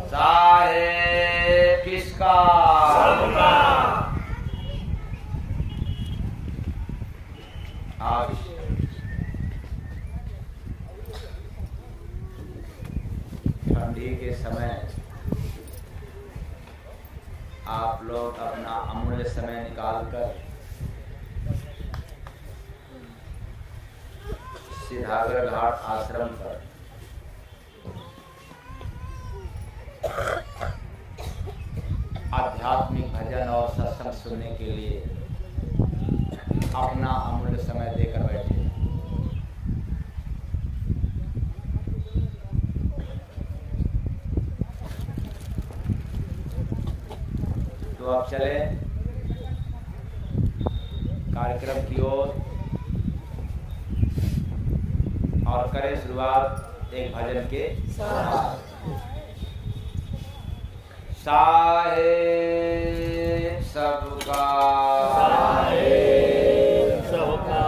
साहेब किसका? सबका। आज ठंडी के समय आप लोग अपना अमूल्य समय निकालकर सिद्धागर घाट आश्रम पर आध्यात्मिक भजन और सत्संग सुनने के लिए अपना अमूल्य समय देकर बैठे। तो अब चले कार्यक्रम की ओर और करें शुरुआत एक भजन के साथ। साहेब सबका, साहेब सबका।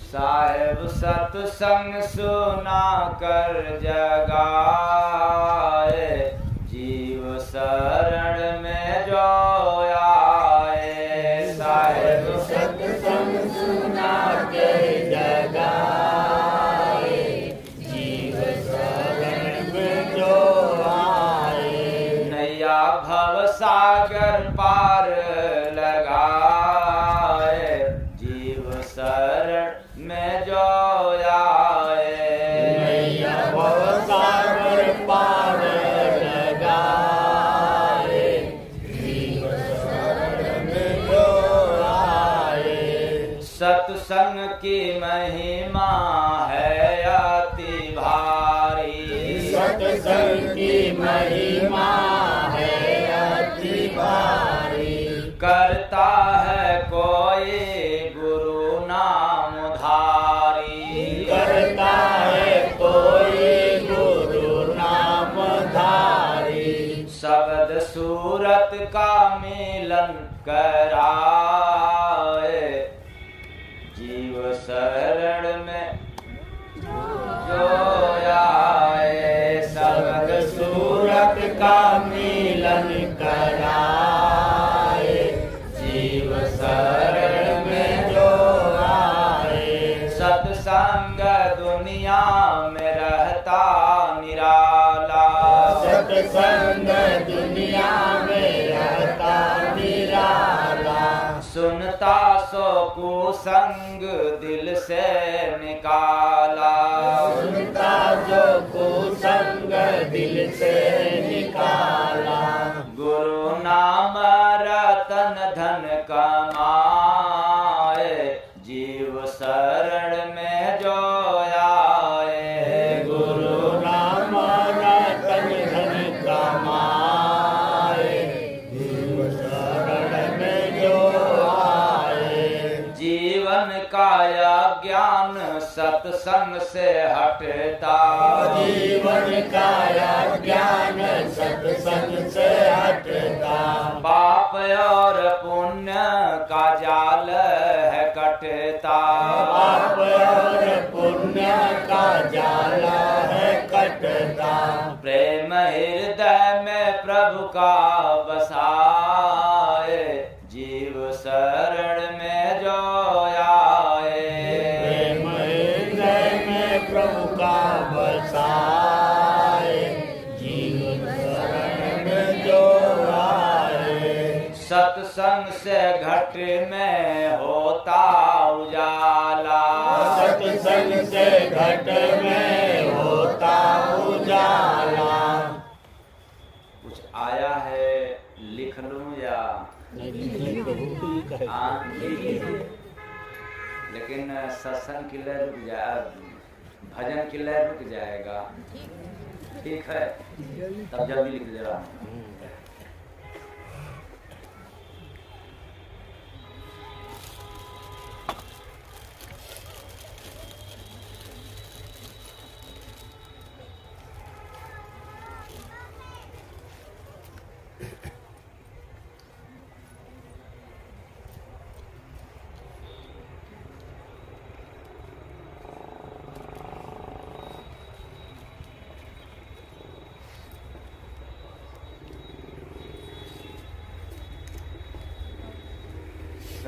साहेब सत्संग सुना कर जगाए, जीव शरण में जो आए। साहेब सत्संग सुना कर जगाए, जीव शरण में जो आए। नैया भव सागर पार लगाए, जीव शरण में जो आए। नैया भव सागर पार लगाए, जीव शरण में जो आए। सत्संग की महिमा है अति भारी, सत्संग की महिमा है अति भारी। करता है कोई गुरु नामधारी, करता है कोई गुरु नामधारी। शब्द सूरत का मिलन कराए, जीव शरण में जो आए। शब्द सूरत का मिलन कराए, जीव शरण में जो आए। सत्संग दुनिया में रहता निराला, सत्संग दुनिया में रहता निराला। सुनता सो कुसंग दिल से निकाला, सुनता जो कुसंग दिल से निकाला। गुरु नाम रतन धन कमाए, जीव शरण में जो आए। गुरु नाम रतन धन कमाए, जीव शरण में जो आए। जीवन का ज्ञान सत्संग से हटता, जीवन का ज्ञान सत्संग से हटता। पाप और पुण्य का जाल है कटता, पाप और पुण्य का जाल है कटता। प्रेम हृदय में प्रभु का बसाए, जीव शरण में जो आए। प्रेम हृदय में प्रभु का बसाए, जीव शरण में जो आए। सत्संग से घट में होता उजाला, सत्संग से घट में होता उजाला। कुछ आया है लिख लूं या लेकिन सत्संग की लय रुक जाए, भजन की लय रुक जाएगा। ठीक है, तब जल्दी लिख दे रहा हूँ।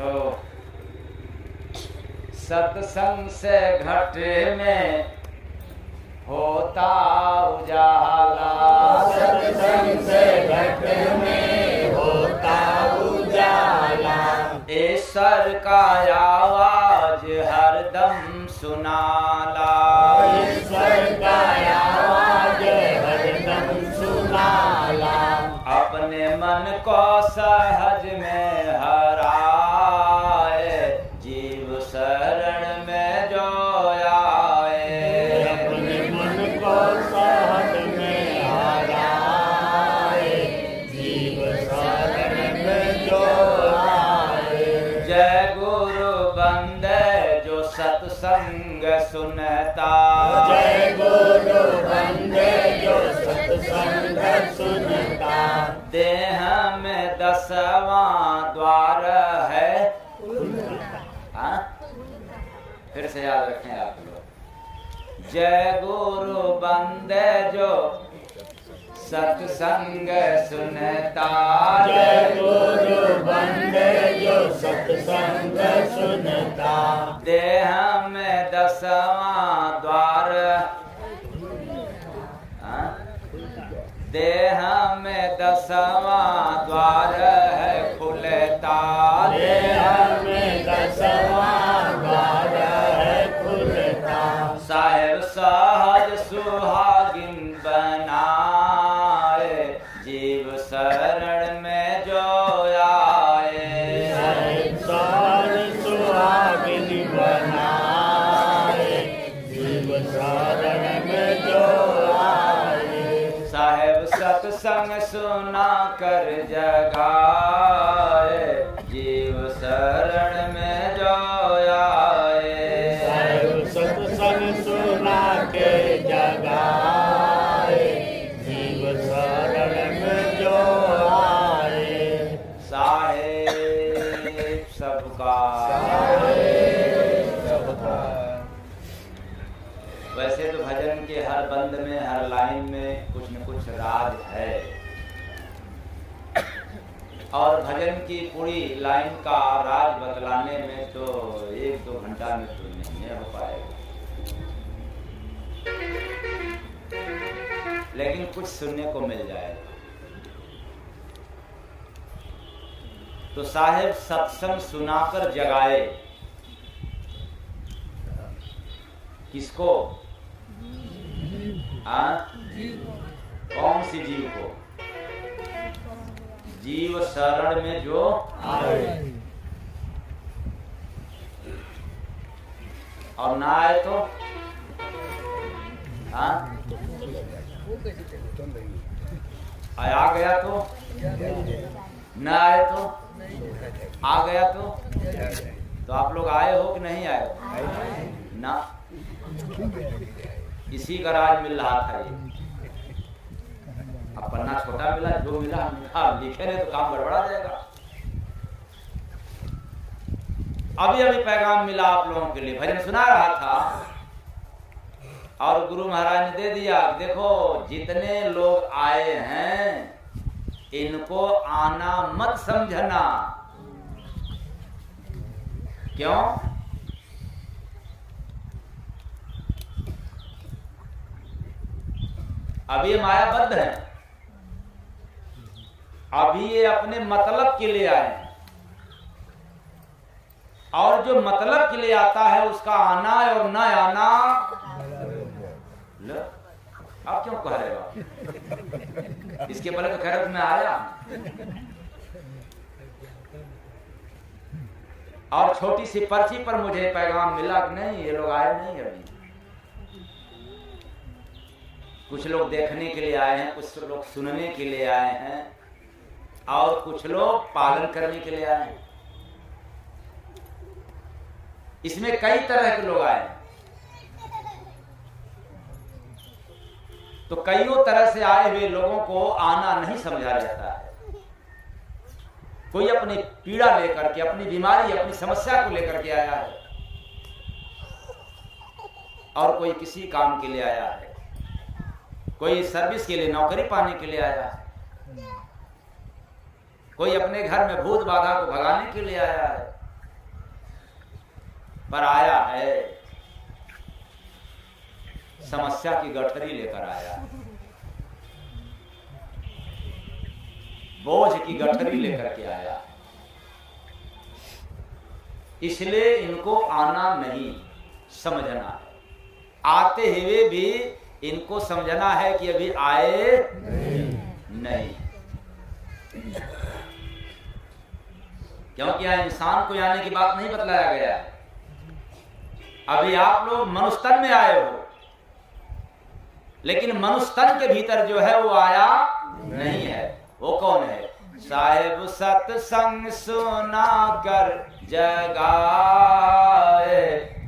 तो सत्संग से घट में होता उजाला, सत्संग से घट में होता उजाला, ईश्वर का आवाज हरदम सुनाला, ईश्वर का आवाज हरदम सुनाला, अपने मन को सहज में हराए, जीव शरण में जो आए, अपने मन को सहज में हराए, जीव शरण में जो आए। जय गुरु बंदे जो सत्संग सुनता, जय गुरु बंदे जो सत्संग सुनता, देह में 10वां द्वार है। हाँ? फिर से याद रखें आप लोग। जय गुरु बंदे जो सत्संग सुनता, जय गुरु बंदे जो सत्संग सुनता, देह में 10वां द्वार, हाँ? देह में 10वां द्वार है खुलता, देह में 10वां द्वार है खुलता, साहेब सहज सुहागिन बनाए, जीव शरण में जो आए, सहज सुहागिन बनाए, जीव शरण में जो आए। साहेब सत्संग सुना कर जगाए, जीव शरण में जो आए, साहेब सत्संग सुना के जगाए, जीव शरण में जो आए। साहेब सबका, वैसे तो भजन के हर बंद में, हर लाइन में कुछ न कुछ राज है, और भजन की पूरी लाइन का राज बतलाने में तो 1-2 घंटा में तो नहीं हो पाएगा, लेकिन कुछ सुनने को मिल जाएगा। तो साहेब सत्संग सुनाकर जगाए, किसको? कौन सी जीव को? जीव शरण में जो आए, और ना आए तो आ गया तो, ना आए तो, आ गया तो आप लोग आए हो कि नहीं आए? ना, इसी का राज मिल रहा था ये। अब पन्ना छोटा मिला, जो मिला हम लिखे नहीं तो काम गड़बड़ा जाएगा। अभी अभी पैगाम मिला आप लोगों के लिए, भजन सुना रहा था और गुरु महाराज ने दे दिया, देखो जितने लोग आए हैं इनको आना मत समझना। क्यों? अभी ये मायाबद्ध है, अभी ये अपने मतलब के लिए आए हैं, और जो मतलब के लिए आता है उसका आना और न आना, आप क्यों कह रहे हो? इसके पहले तो खैरत में आया, और छोटी सी पर्ची पर मुझे पैगाम मिला कि नहीं ये लोग आए नहीं अभी। कुछ लोग देखने के लिए आए हैं, कुछ लोग सुनने के लिए आए हैं, और कुछ लोग पालन करने के लिए आए हैं। इसमें कई तरह के लोग आए हैं। तो कईयों तरह से आए हुए लोगों को आना नहीं समझा जाता है। कोई अपनी पीड़ा लेकर के, अपनी बीमारी, अपनी समस्या को लेकर के आया है, और कोई किसी काम के लिए आया है, कोई सर्विस के लिए, नौकरी पाने के लिए आया है, कोई अपने घर में भूत बाधा को भगाने के लिए आया है, पर आया है, समस्या की गठरी लेकर आया, बोझ की गठरी लेकर के आया। इसलिए इनको आना नहीं, समझना है। आते हुए भी इनको समझना है कि अभी आए नहीं। क्योंकि यहाँ इंसान को आने की बात नहीं बतलाया गया है। अभी आप लोग मनुष्यतन में आए हो, लेकिन मनुष्यतन के भीतर जो है वो आया नहीं है। वो कौन है? साहेब सत्संग सुना कर जगाए,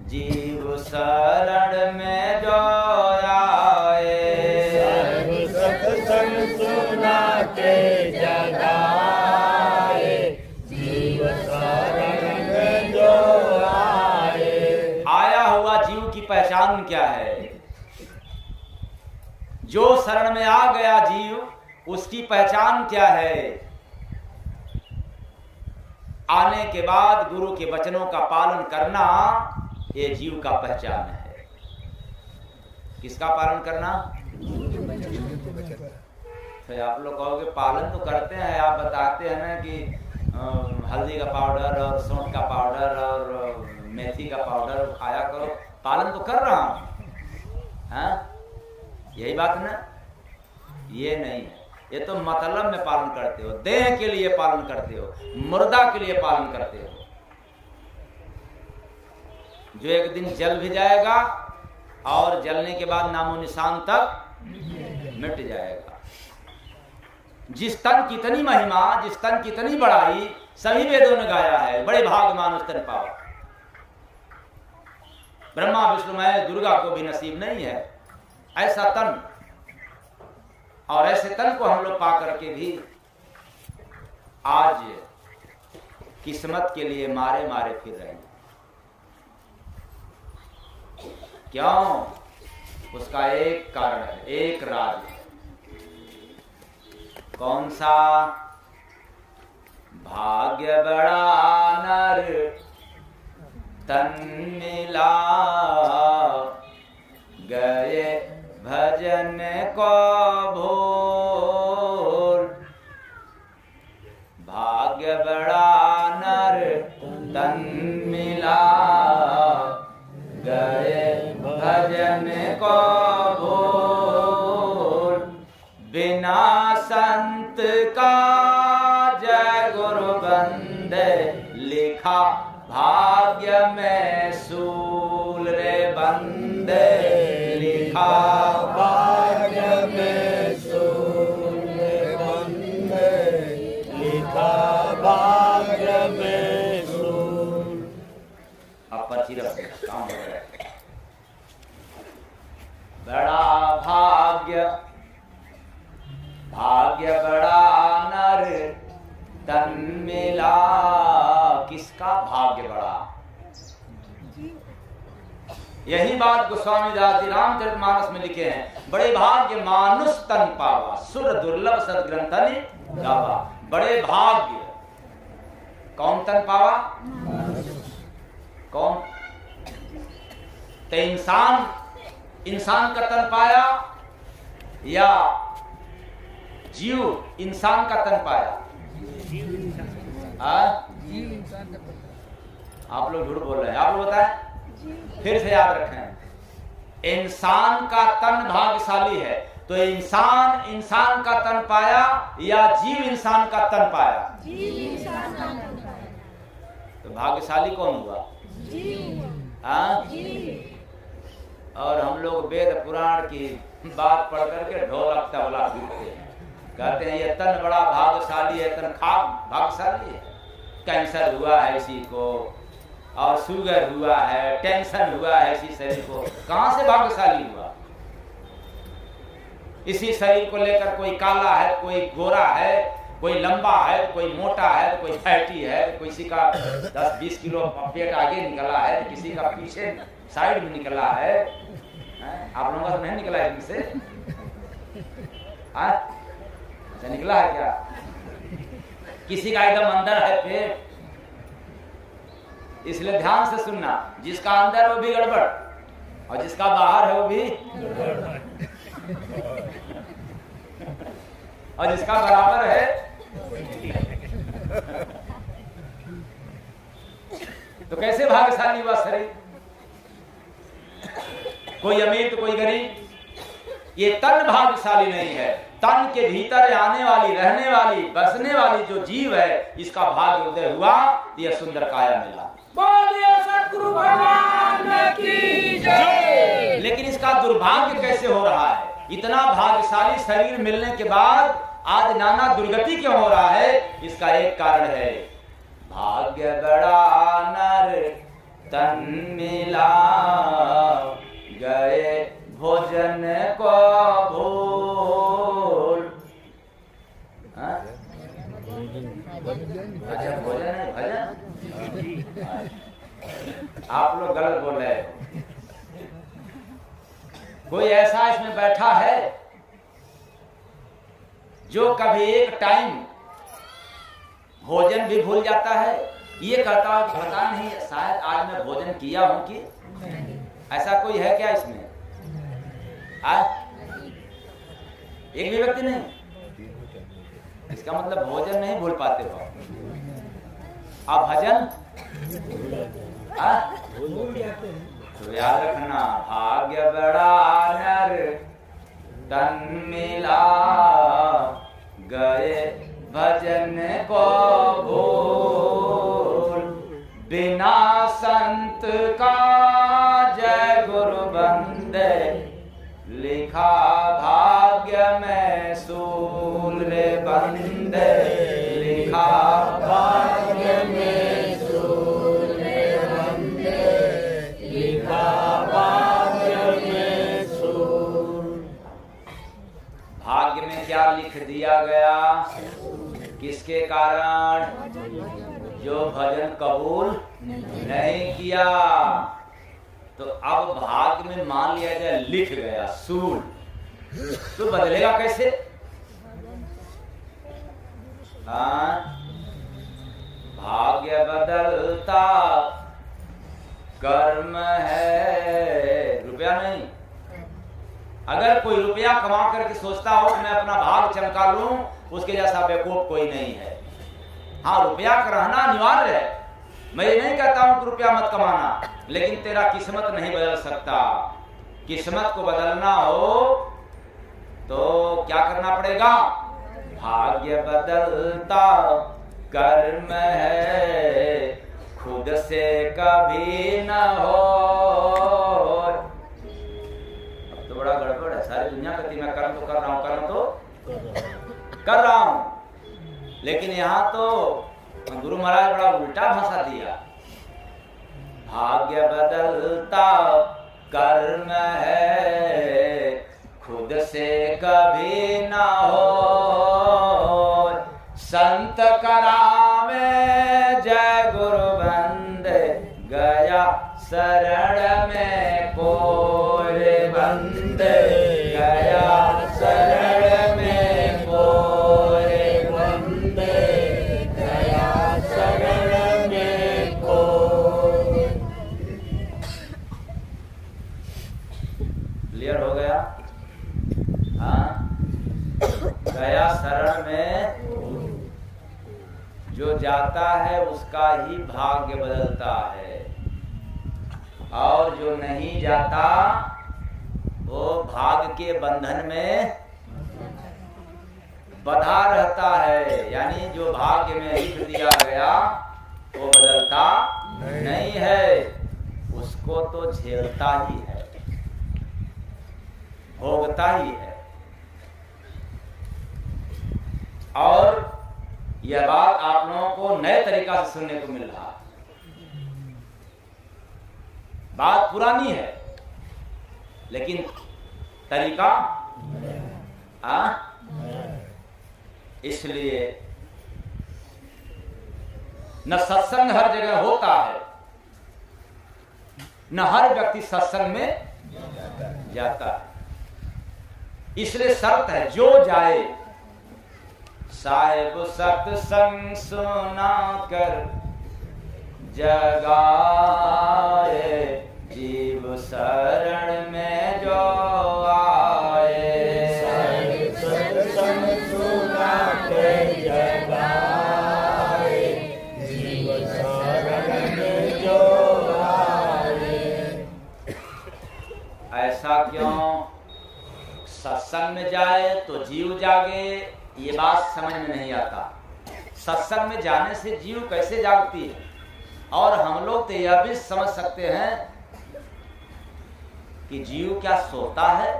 जीव शरण में जो आए। साहेब सत्संग सुना के जगाए, जीव शरण में जो आए। आया हुआ जीव की पहचान क्या है? जो शरण में आ गया जीव, उसकी पहचान क्या है? आने के बाद गुरु के वचनों का पालन करना, ये जीव का पहचान है। किसका पालन करना? तो आप लोग कहोगे पालन तो करते हैं, आप बताते हैं ना कि हल्दी का पाउडर और सौंठ का पाउडर और मेथी का पाउडर खाया करो। पालन तो कर रहा हूं, हाँ? यही बात ना? ये नहीं है, ये तो मतलब में पालन करते हो, देह के लिए पालन करते हो, मुर्दा के लिए पालन करते हो, जो एक दिन जल भी जाएगा और जलने के बाद नामो निशान तक मिट जाएगा। जिस तन की इतनी महिमा, जिस तन की इतनी बड़ाई, सभी वेदों ने गाया है। बड़े भाग मानुष तन पावा। ब्रह्मा विष्णु महेश दुर्गा को भी नसीब नहीं है ऐसा तन, और ऐसे तन को हम लोग पा करके भी आज किस्मत के लिए मारे मारे फिर रहे हैं। क्यों? उसका एक कारण है, एक राज है। कौन सा? भाग्य बड़ा नर तन मिला, गए भजन को भूल। भाग्य बड़ा नर तन मिला, गए भजन को भूल। बिना संत का जय गुरु बंदे, लिखा भाग्य में सूल रे बंदे, लिखा भाग्य में सूल रे बंदे, लिखा भाग्य में सूल। अब पर्ची रख दे, काम हो रहा है। बड़ा भाग्य, भाग्य बड़ा नर तन मिला। किसका भाग्य बड़ा? यही बात गोस्वामी दास जी रामचरितमानस में लिखे हैं। बड़े भाग्य मानुष तन पावा, सुर दुर्लभ सदग्रंथनि गावा। बड़े भाग्य, कौन तन पावा? कौन? तो इंसान का तन पाया या जीव इंसान का तन पाया? आप लोग झूठ बोल रहे हैं। आप लोग बताएं, फिर से याद रखें। इंसान का तन भाग्यशाली है, तो इंसान का तन पाया या जीव इंसान का तन पाया? तो भाग्यशाली कौन हुआ? और हम लोग वेद पुराण की बात पढ़ करके ढोलक तबला पीटते हैं, कहते हैं ये तन बड़ा भाग्यशाली है, तन भाग्यशाली है। कैंसर हुआ है इसी को, और शुगर हुआ है, टेंशन हुआ है इसी शरीर को। कहां से भाग्यशाली हुआ? इसी शरीर को लेकर कोई काला है, कोई गोरा है, कोई लंबा है, कोई मोटा है, कोई फैटी है, किसी का 10-20 किलो पेट आगे निकला है, किसी का पीछे साइड में निकला है। आप लोगों का तो नहीं निकला है इनसे? अच्छा निकला है क्या? किसी का एकदम अंदर है पेट, इसलिए ध्यान से सुनना, जिसका अंदर है वो भी गड़बड़ और जिसका बाहर है वो भी और जिसका बराबर है तो कैसे भाग्यशाली हुआ शरीर? कोई अमीर तो कोई गरीब, ये तन भाग्यशाली नहीं है। तन के भीतर आने वाली, रहने वाली, बसने वाली जो जीव है, इसका भाग्य उदय हुआ तो यह सुंदर काया मिला। बोलिए सतगुरु भगवान की जय। लेकिन इसका दुर्भाग्य कैसे हो रहा है? इतना भाग्यशाली शरीर मिलने के बाद आज नाना दुर्गति क्यों हो रहा है? इसका एक कारण है, भाग्य बड़ा नर तन मिला, गए भोजन को भूल। अच्छा भोजन है, भजन? आप लोग गलत बोल रहे हो। कोई ऐसा इसमें बैठा है जो कभी एक टाइम भोजन भी भूल जाता है? ये कहता है पता नहीं शायद आज मैं भोजन किया हूं कि ऐसा कोई है क्या इसमें? एक भी व्यक्ति नहीं? इसका मतलब भोजन नहीं भूल पाते हो आप, भजन तो याद रखना, भाग्य बड़ा नर तन मिला, गए भजन को भूल, बिना संत का जय गुरु बंदे, लिखा भाग्य में सूल रे बंदे, लिखा भाग्य में सूल रे बंदे, लिखा भाग्य में सूल। भाग्य में क्या लिख दिया गया? किसके कारण? जो भजन कबूल नहीं किया। तो अब भाग्य में मान लिया जाए लिख गया सूल, तो बदलेगा कैसे? भाग्य बदलता कर्म है, रुपया नहीं। अगर कोई रुपया कमा करके सोचता हो कि मैं अपना भाग चमका लूं, उसके जैसा बेवकूफ कोई नहीं है। हाँ, रुपया का रहना अनिवार्य है, मैं ये नहीं कहता हूं कि रुपया मत कमाना, लेकिन तेरा किस्मत नहीं बदल सकता। किस्मत को बदलना हो तो क्या करना पड़ेगा? भाग्य बदलता कर्म है, खुद से कभी न हो। अब तो बड़ा गड़बड़ है, सारी दुनिया कहती मैं कर्म तो कर रहा हूं, कर्म तो कर रहा हूं, लेकिन यहाँ तो गुरु महाराज बड़ा उल्टा भाषा दिया। भाग्य बदलता कर्म है, खुद से कभी ना हो। संत करावे जय गुरु बंदे, गया शरण में कोरे बंदे, गया शरण में कोरे बंदे, गया शरण में कोरे। क्लियर हो गया? हाँ, गया शरण में जो जाता है उसका ही भाग्य बदलता है, और जो नहीं जाता वो भाग्य के बंधन में बंधा रहता है। यानी जो भाग्य में लिख दिया गया वो बदलता नहीं है, उसको तो झेलता ही है, भोगता ही है। और यह बात आप लोगों को नए तरीका से सुनने को मिल रहा है। बात पुरानी है लेकिन तरीका इसलिए न सत्संग हर जगह होता है, न हर व्यक्ति सत्संग में जाता है। इसलिए शर्त है जो जाए, साहिब सत्संग सुना कर जगाए, जीव शरण में जो आए। सत्संग सुना के जगाए, जीव शरण में जो आए। ऐसा क्यों? सत्संग में जाए तो जीव जागे, ये बात समझ में नहीं आता। सत्संग में जाने से जीव कैसे जागती है? और हम लोग तो यह भी समझ सकते हैं कि जीव क्या सोता है?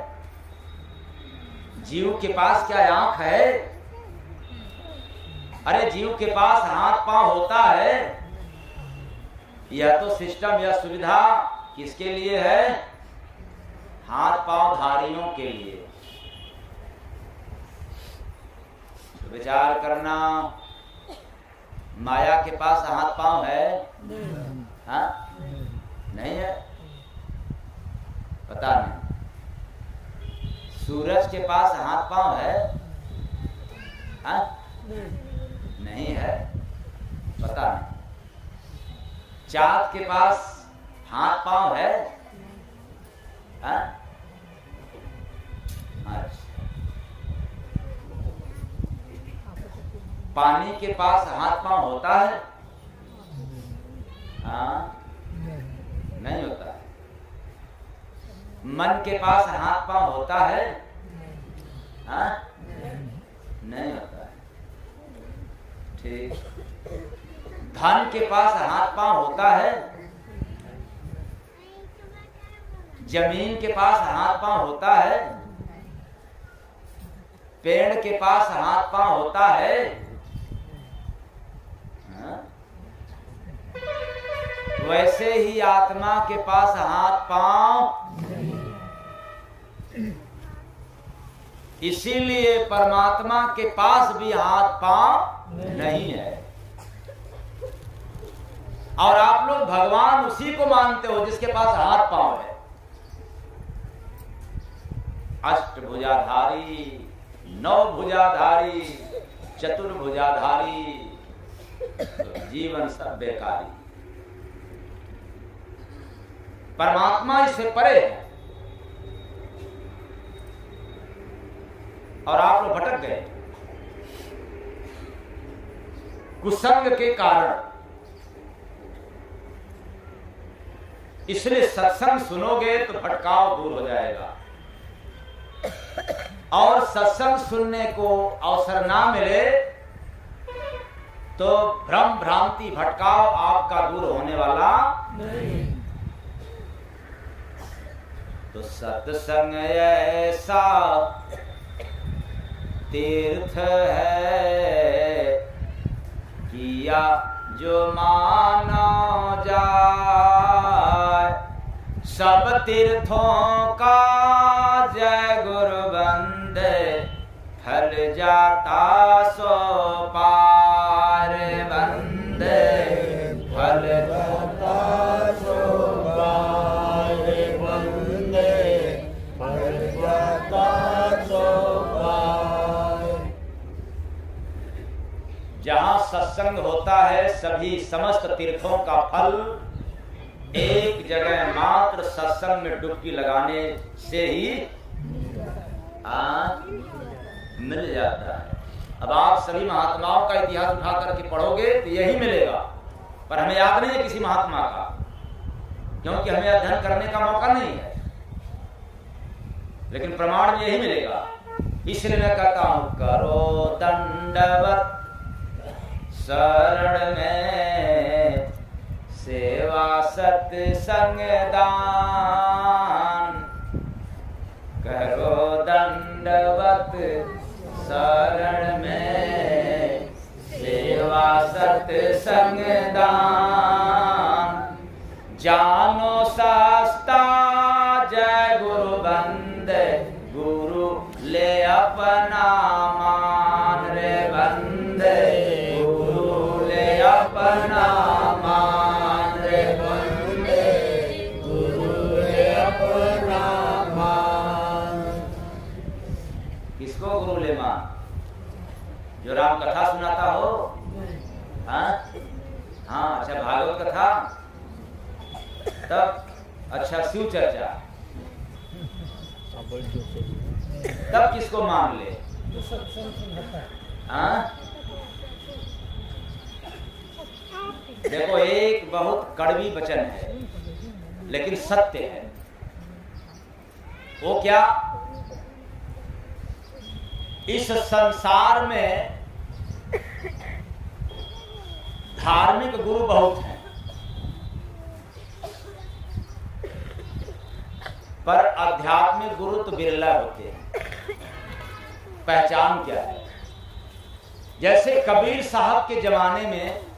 जीव के पास क्या आंख है? अरे जीव के पास हाथ पांव होता है। यह तो सिस्टम, यह सुविधा किसके लिए है? हाथ पांव धारियों के लिए। तो विचार करना, माया के पास हाथ पांव है? हाँ? नहीं है? पता नहीं। सूरज के पास हाथ पांव है? हाँ? नहीं है, पता नहीं। चाँद के पास हाथ पांव है? हाँ? अच्छा। पानी के पास हाथ पांव होता है? हाँ? नहीं होता है। मन के पास हाथ पांव होता है? हाँ? नहीं होता है। ठीक। धन के पास हाथ पांव होता है? जमीन के पास हाथ पांव होता है? पेड़ के पास हाथ पांव होता है? हाँ? वैसे ही आत्मा के पास हाथ पांव, इसीलिए परमात्मा के पास भी हाथ पांव नहीं है। और आप लोग भगवान उसी को मानते हो जिसके पास हाथ पांव है। अष्टभुजाधारी, नौ भुजाधारी, चतुर्भुजाधारी, तो जीवन सब बेकारी। परमात्मा इससे परे है। और आप लोग भटक गए कुसंग के कारण। इसलिए सत्संग सुनोगे तो भटकाव दूर हो जाएगा। और सत्संग सुनने को अवसर ना मिले तो भ्रम भ्रांति भटकाव आपका दूर होने वाला नहीं। तो सत्संग ऐसा तीर्थ है, किया जो माना जाए। सब तीर्थों का जय गुरु बंदे, फल जाता सो पार बंदे, फल जाता सो पार बंदे, फल जाता सो पार। जहां सत्संग होता है सभी समस्त तीर्थों का फल एक जगह मात्र सत्संग में डुबकी लगाने से ही मिल जाता है। अब आप सभी महात्माओं का इतिहास उठा करके पढ़ोगे तो यही मिलेगा, पर हमें याद नहीं है किसी महात्मा का, क्योंकि हमें अध्ययन करने का मौका नहीं है। लेकिन प्रमाण में यही मिलेगा। इसलिए मैं कहता हूं, करो दंडवत शरण में, सेवा सत्संग दान। करो दंडवत शरण में, सेवा सत्संग दान। जानो शास्ता जय गुरु बंदे, गुरु ले अपना मान रे बंदे, गुरु ले अपना मान रे बंदे, गुरु ले अपना मान। किसको गुरु ले मान? जो राम कथा सुनाता हो? हाँ? हाँ अच्छा, भागवत कथा, तब अच्छा शिव चर्चा, तब किसको मान ले? हाँ देखो, एक बहुत कड़वी वचन है लेकिन सत्य है। वो क्या? इस संसार में धार्मिक गुरु बहुत हैं, पर आध्यात्मिक गुरु तो बिरला होते हैं। पहचान क्या है? जैसे कबीर साहब के जमाने में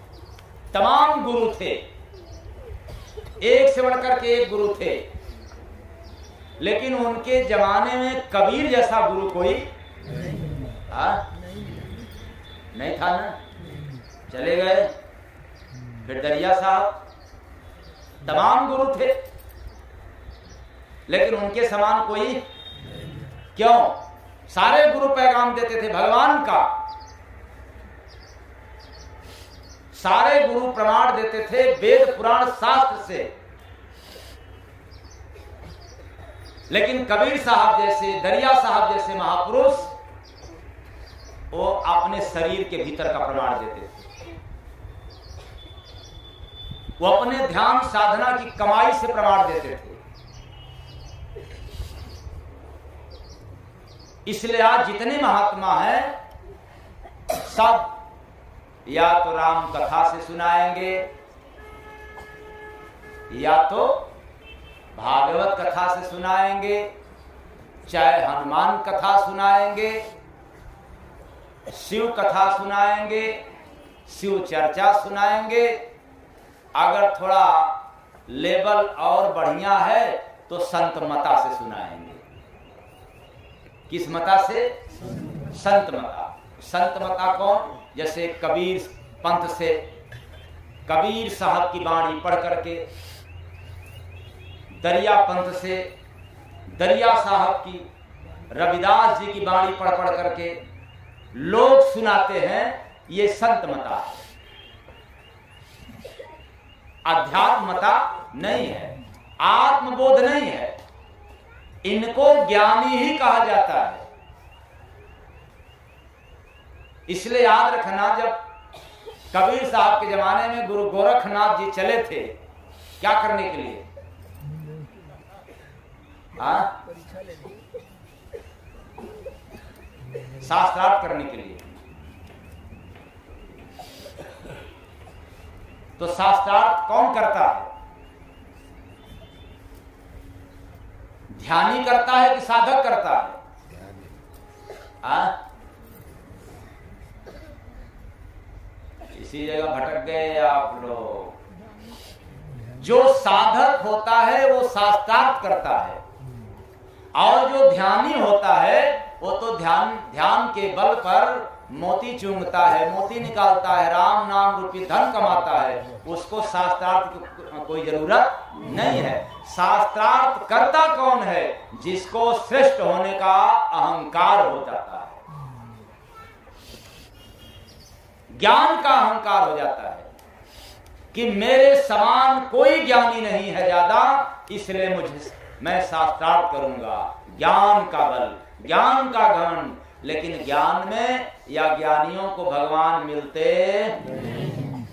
तमाम गुरु थे, एक से बढ़कर के एक गुरु थे, लेकिन उनके जमाने में कबीर जैसा गुरु कोई नहीं था ना। चले गए, फिर दरिया साहब, तमाम गुरु थे लेकिन उनके समान कोई। क्यों? सारे गुरु पैगाम देते थे भगवान का, सारे गुरु प्रमाण देते थे वेद पुराण शास्त्र से, लेकिन कबीर साहब जैसे, दरिया साहब जैसे महापुरुष वो अपने शरीर के भीतर का प्रमाण देते थे। वो अपने ध्यान साधना की कमाई से प्रमाण देते थे। इसलिए आज जितने महात्मा हैं सब या तो राम कथा से सुनाएंगे, या तो भागवत कथा से सुनाएंगे, चाहे हनुमान कथा सुनाएंगे, शिव कथा सुनाएंगे, शिव चर्चा सुनाएंगे। अगर थोड़ा लेवल और बढ़िया है तो संत मता से सुनाएंगे। किस मता से? संत मता। संत मता कौन? जैसे कबीर पंथ से, कबीर साहब की वाणी पढ़ करके, दरिया पंथ से दरिया साहब की, रविदास जी की वाणी पढ़ पढ़ करके लोग सुनाते हैं, ये संत मता है। अध्यात्मता नहीं है, आत्मबोध नहीं है, इनको ज्ञानी ही कहा जाता है। इसलिए याद रखना, जब कबीर साहब के जमाने में गुरु गोरखनाथ जी चले थे, क्या करने के लिए? शास्त्रार्थ करने के लिए। तो शास्त्रार्थ कौन करता है? ध्यानी करता है कि साधक करता है? इसी जगह भटक गए आप लोग। जो साधक होता है वो शास्त्रार्थ करता है, और जो ध्यानी होता है वो तो ध्यान के बल पर मोती चूंघता है, मोती निकालता है, राम नाम रूपी धन कमाता है। उसको शास्त्रार्थ की कोई जरूरत नहीं है। शास्त्रार्थ करता कौन है? जिसको श्रेष्ठ होने का अहंकार हो जाता है, ज्ञान का अहंकार हो जाता है कि मेरे समान कोई ज्ञानी नहीं है ज्यादा, इसलिए मैं शास्त्रार्थ करूंगा। ज्ञान का बल, ज्ञान का घमंड। लेकिन ज्ञान में या ज्ञानियों को भगवान मिलते नहीं।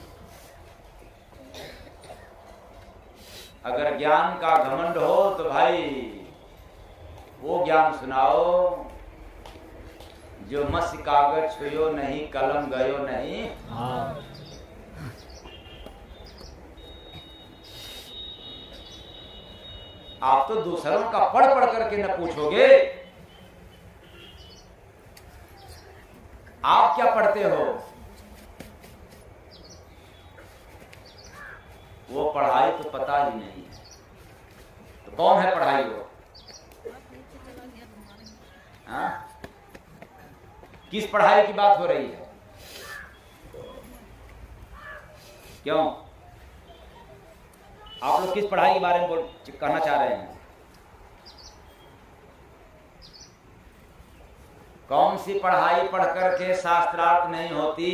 अगर ज्ञान का घमंड हो तो भाई वो ज्ञान सुनाओ जो मस कागज छुयो नहीं, कलम गयो नहीं। आप तो दूसरों का पढ़ पढ़ करके न पूछोगे, आप क्या पढ़ते हो? वो पढ़ाई तो पता ही नहीं है, तो कौन है पढ़ाई वो? हाँ? किस पढ़ाई की बात हो रही है? क्यों? आप लोग किस पढ़ाई के बारे में कहना चाह रहे हैं? कौन सी पढ़ाई पढ़ करके शास्त्रार्थ नहीं होती?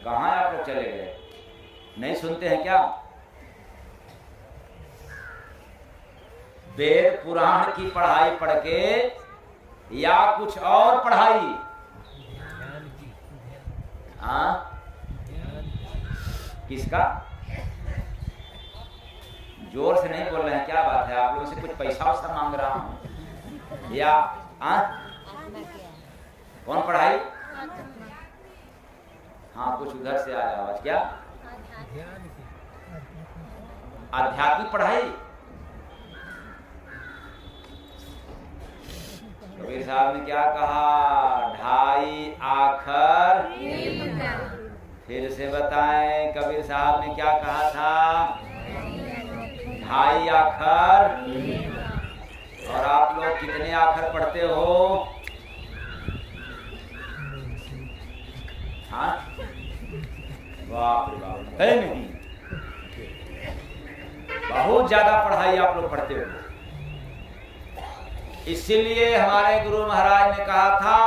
कहाँ आप लोग चले गए? नहीं सुनते हैं क्या? वेद पुराण की पढ़ाई पढ़ के या कुछ और पढ़ाई? हाँ, किसका? जोर से नहीं बोल रहे हैं, क्या बात है? आप लोगों से कुछ पैसा वैसा मांग रहा हूं या? कौन पढ़ाई? हाँ, कुछ उधर से आया आवाज। क्या? आध्यात्मिक पढ़ाई? कबीर साहब ने क्या कहा? 2.5 आखर। फिर से बताएं, कबीर साहब ने क्या कहा था? 2.5 आखर। और आप लोग कितने आखर पढ़ते हो? हाँ, बाप रे बाप, है नहीं, बहुत ज्यादा पढ़ाई आप लोग पढ़ते हो। इसीलिए हमारे गुरु महाराज ने कहा था,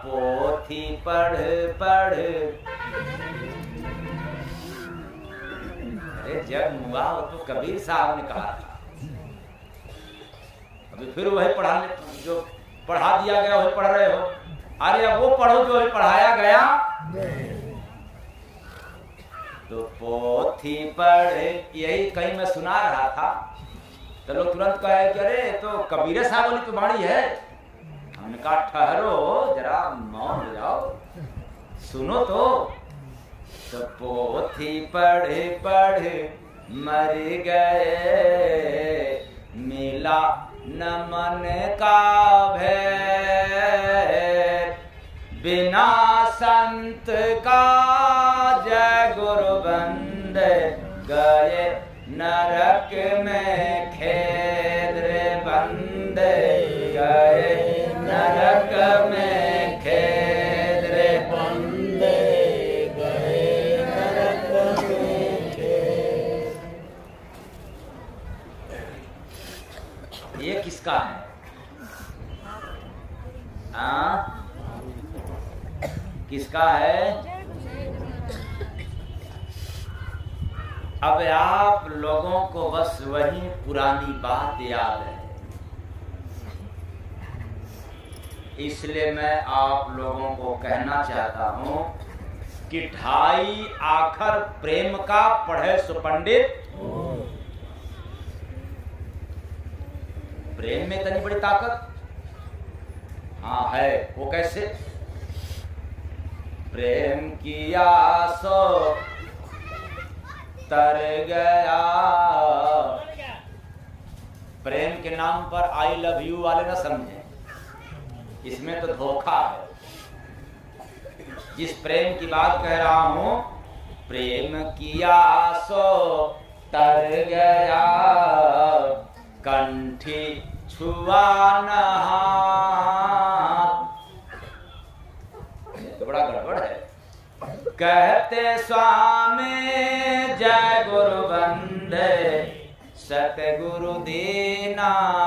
पोथी पढ़ पढ़। अरे जब हुआ वो तो कबीर साहब ने कहा था। अभी फिर वही पढ़ाने, जो पढ़ा दिया गया वही पढ़ रहे हो। अरे अब वो पढ़ो जो वही पढ़ाया गया। तो पोथी पढ़, यही कहीं मैं सुना रहा था तो लोग तुरंत कहे कि अरे तो कबीर साहब वाली तो बाणी है। हमने कहा ठहरो जरा, मौन हो जाओ, सुनो तो पोथी पढ़ पढ़ मर गए, मिला न मन का भय, बिना संत का जय गुरु बंदे, गए नरक में खेद रे बंदे, गए नरक में खेद रे बंदे, गए नरक में खेद। ये किसका है? हाँ, किसका है? अब आप लोगों को बस वही पुरानी बात याद है, इसलिए मैं आप लोगों को कहना चाहता हूं कि 2.5 आखर प्रेम का पढ़े सुपंडित। प्रेम में इतनी बड़ी ताकत? हाँ है। वो कैसे? प्रेम किया सो तर गया। प्रेम के नाम पर आई लव यू वाले ना समझे, इसमें तो धोखा है। जिस प्रेम की बात कह रहा हूं, प्रेम किया सो तर गया, कंठी छुआ न हाथ। तो बड़ा गड़बड़ है। कहते स्वामी जय गुरु बंदे, सतगुरु दीनानाथ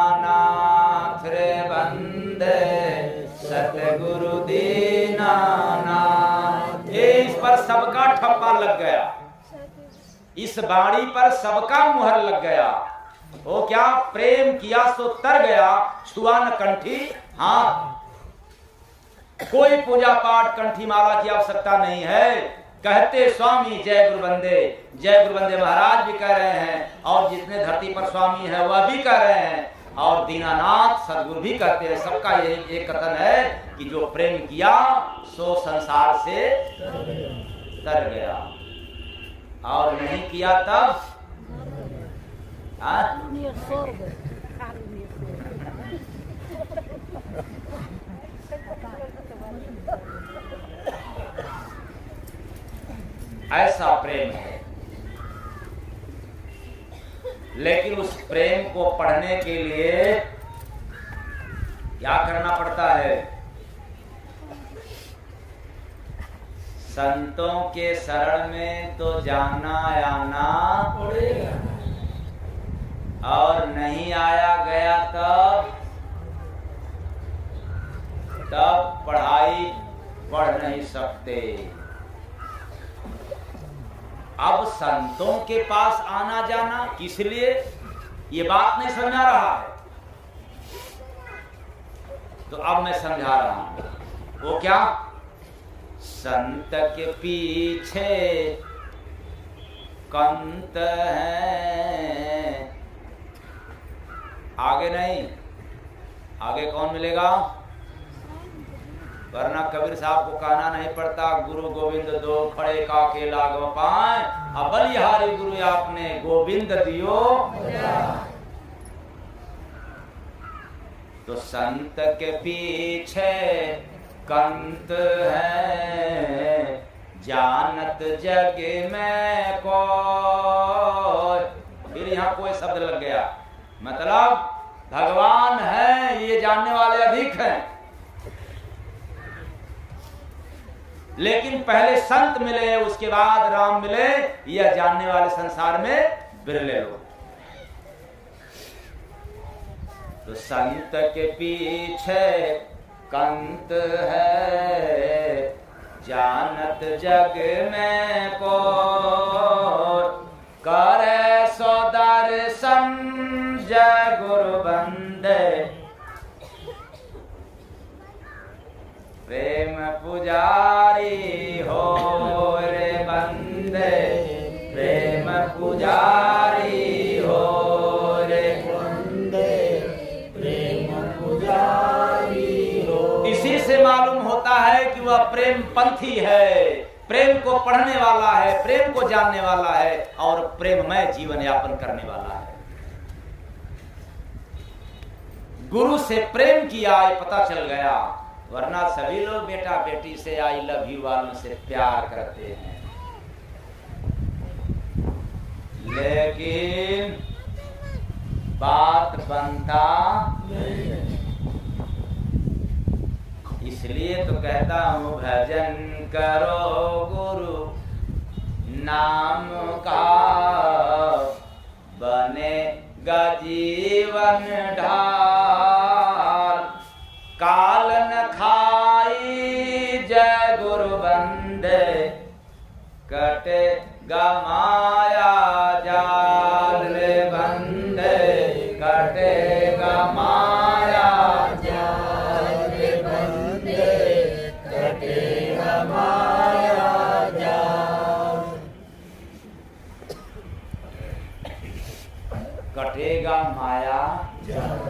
रे बंदे, सतगुरु दीनानाथ। इस पर सबका ठप्पा लग गया, इस बाणी पर सबका मुहर लग गया। वो क्या? प्रेम किया सो तर गया, छुआ न कंठी हाथ। कोई पूजा पाठ कंठी माला की आवश्यकता नहीं है। कहते स्वामी जय गुरु बंदे, जय गुरु बंदे महाराज भी कह रहे हैं, और जितने धरती पर स्वामी है वह भी कह रहे हैं, और दीनानाथ सदगुरु भी कहते हैं। सबका यही एक कथन है कि जो प्रेम किया सो संसार से तर गया, और नहीं किया तब ऐसा प्रेम है। लेकिन उस प्रेम को पढ़ने के लिए क्या करना पड़ता है? संतों के शरण में तो जाना आना पड़ेगा, और नहीं आया गया तब पढ़ाई पढ़ नहीं सकते। अब संतों के पास आना जाना किस लिए, ये बात नहीं समझा रहा है। तो अब मैं समझा रहा हूं। वो क्या, संत के पीछे कंत है, आगे नहीं, आगे कौन मिलेगा, वरना कबीर साहब को कहना नहीं पड़ता, गुरु गोविंद दो खड़े काके लागो पाए, अब बलिहारी गुरु आपने गोविंद दियो। तो संत के पीछे कंत है, जानत जग में कोई, फिर यहाँ कोई शब्द लग गया, मतलब भगवान है ये जानने वाले अधिक हैं, लेकिन पहले संत मिले उसके बाद राम मिले, यह जानने वाले संसार में बिरले लोग। तो संत के पीछे कंत है, जानत जग में को करे सो दर्शन जय गुरु बंदे, प्रेम पुजारी हो रे बंदे, प्रेम पुजारी हो रे बंदे, प्रेम पुजारी हो। इसी से मालूम होता है कि वह प्रेम पंथी है, प्रेम को पढ़ने वाला है, प्रेम को जानने वाला है और प्रेममय जीवन यापन करने वाला है। गुरु से प्रेम किया ये पता चल गया, वरना सभी लोग बेटा बेटी से आई लव यू वालों से प्यार करते हैं, लेकिन बात बनता नहीं। इसलिए तो कहता हूँ भजन करो गुरु नाम का, बनेगा जीवन ढाल, काल न खाई जय गुरु बंदे, कटेगा माया जाल रे बंदे, कटेगा माया जाल रे बंदे, कटेगा माया जाल, कटेगा माया जाल।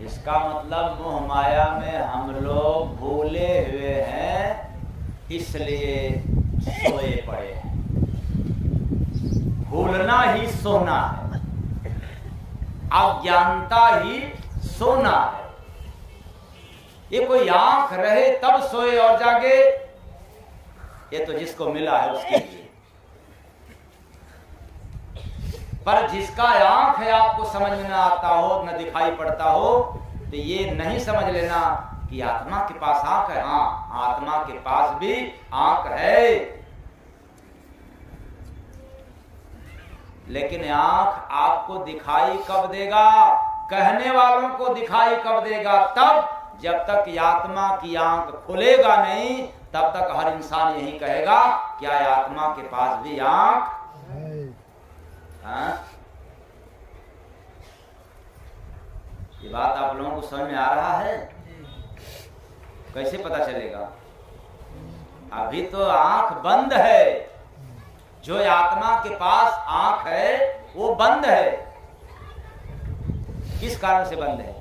इसका मतलब मोह माया में हम लोग भूले हुए हैं, इसलिए सोए पड़े हैं। भूलना ही सोना है, अज्ञानता ही सोना है। ये कोई आंख रहे तब सोए और जागे, ये तो जिसको मिला है उसके लिए। पर जिसका आंख है आपको समझ में ना आता हो, न दिखाई पड़ता हो, तो ये नहीं समझ लेना कि आत्मा के पास आंख है। हाँ, आत्मा के पास भी आंख है, लेकिन आंख आपको दिखाई कब देगा, कहने वालों को दिखाई कब देगा, तब जब तक आत्मा की आंख खुलेगा नहीं, तब तक हर इंसान यही कहेगा क्या आत्मा के पास भी आंख है? ये बात आप लोगों को समझ में आ रहा है? कैसे पता चलेगा? अभी तो आंख बंद है, जो आत्मा के पास आंख है वो बंद है। किस कारण से बंद है?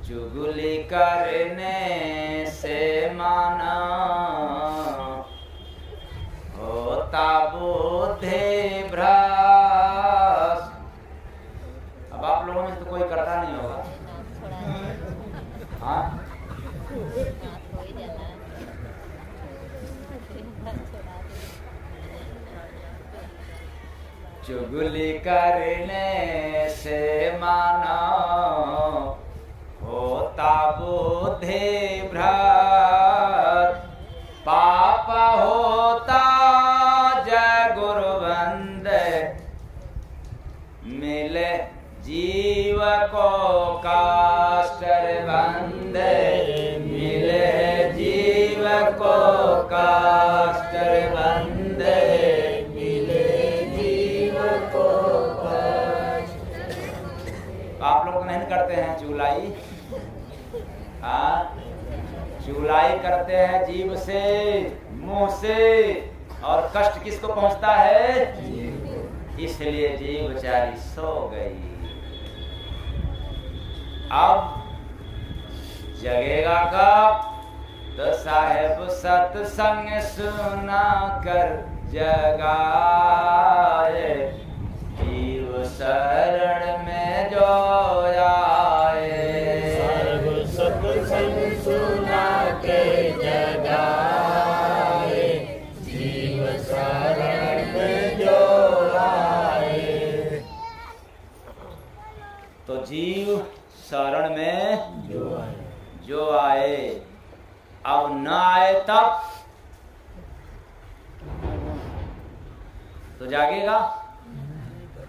चुगली करने से माना होता बुद्धि भ्रष्ट। अब आप लोगों में तो कोई करता नहीं होगा। हाँ, चुगली करने से मानो होता बुद्धि भ्रष्ट, पाप होता जय गुरु बंदे, मिले जीव को काष्ट बंदे, मिले हैं चुगलाई? हाँ, चुगलाई करते हैं जीभ से, मुंह से, और कष्ट किसको पहुंचता है? इसलिए जीभ बेचारी सो गई। अब जगेगा कब? तो साहेब सत्संग सुना कर जगाए, जीव शरण में जो आए। साहेब सत्संग सुना के जगाए, जीव शरण में जो आए। तो जीव शरण में जो आए। अब न आए तब तो जागेगा,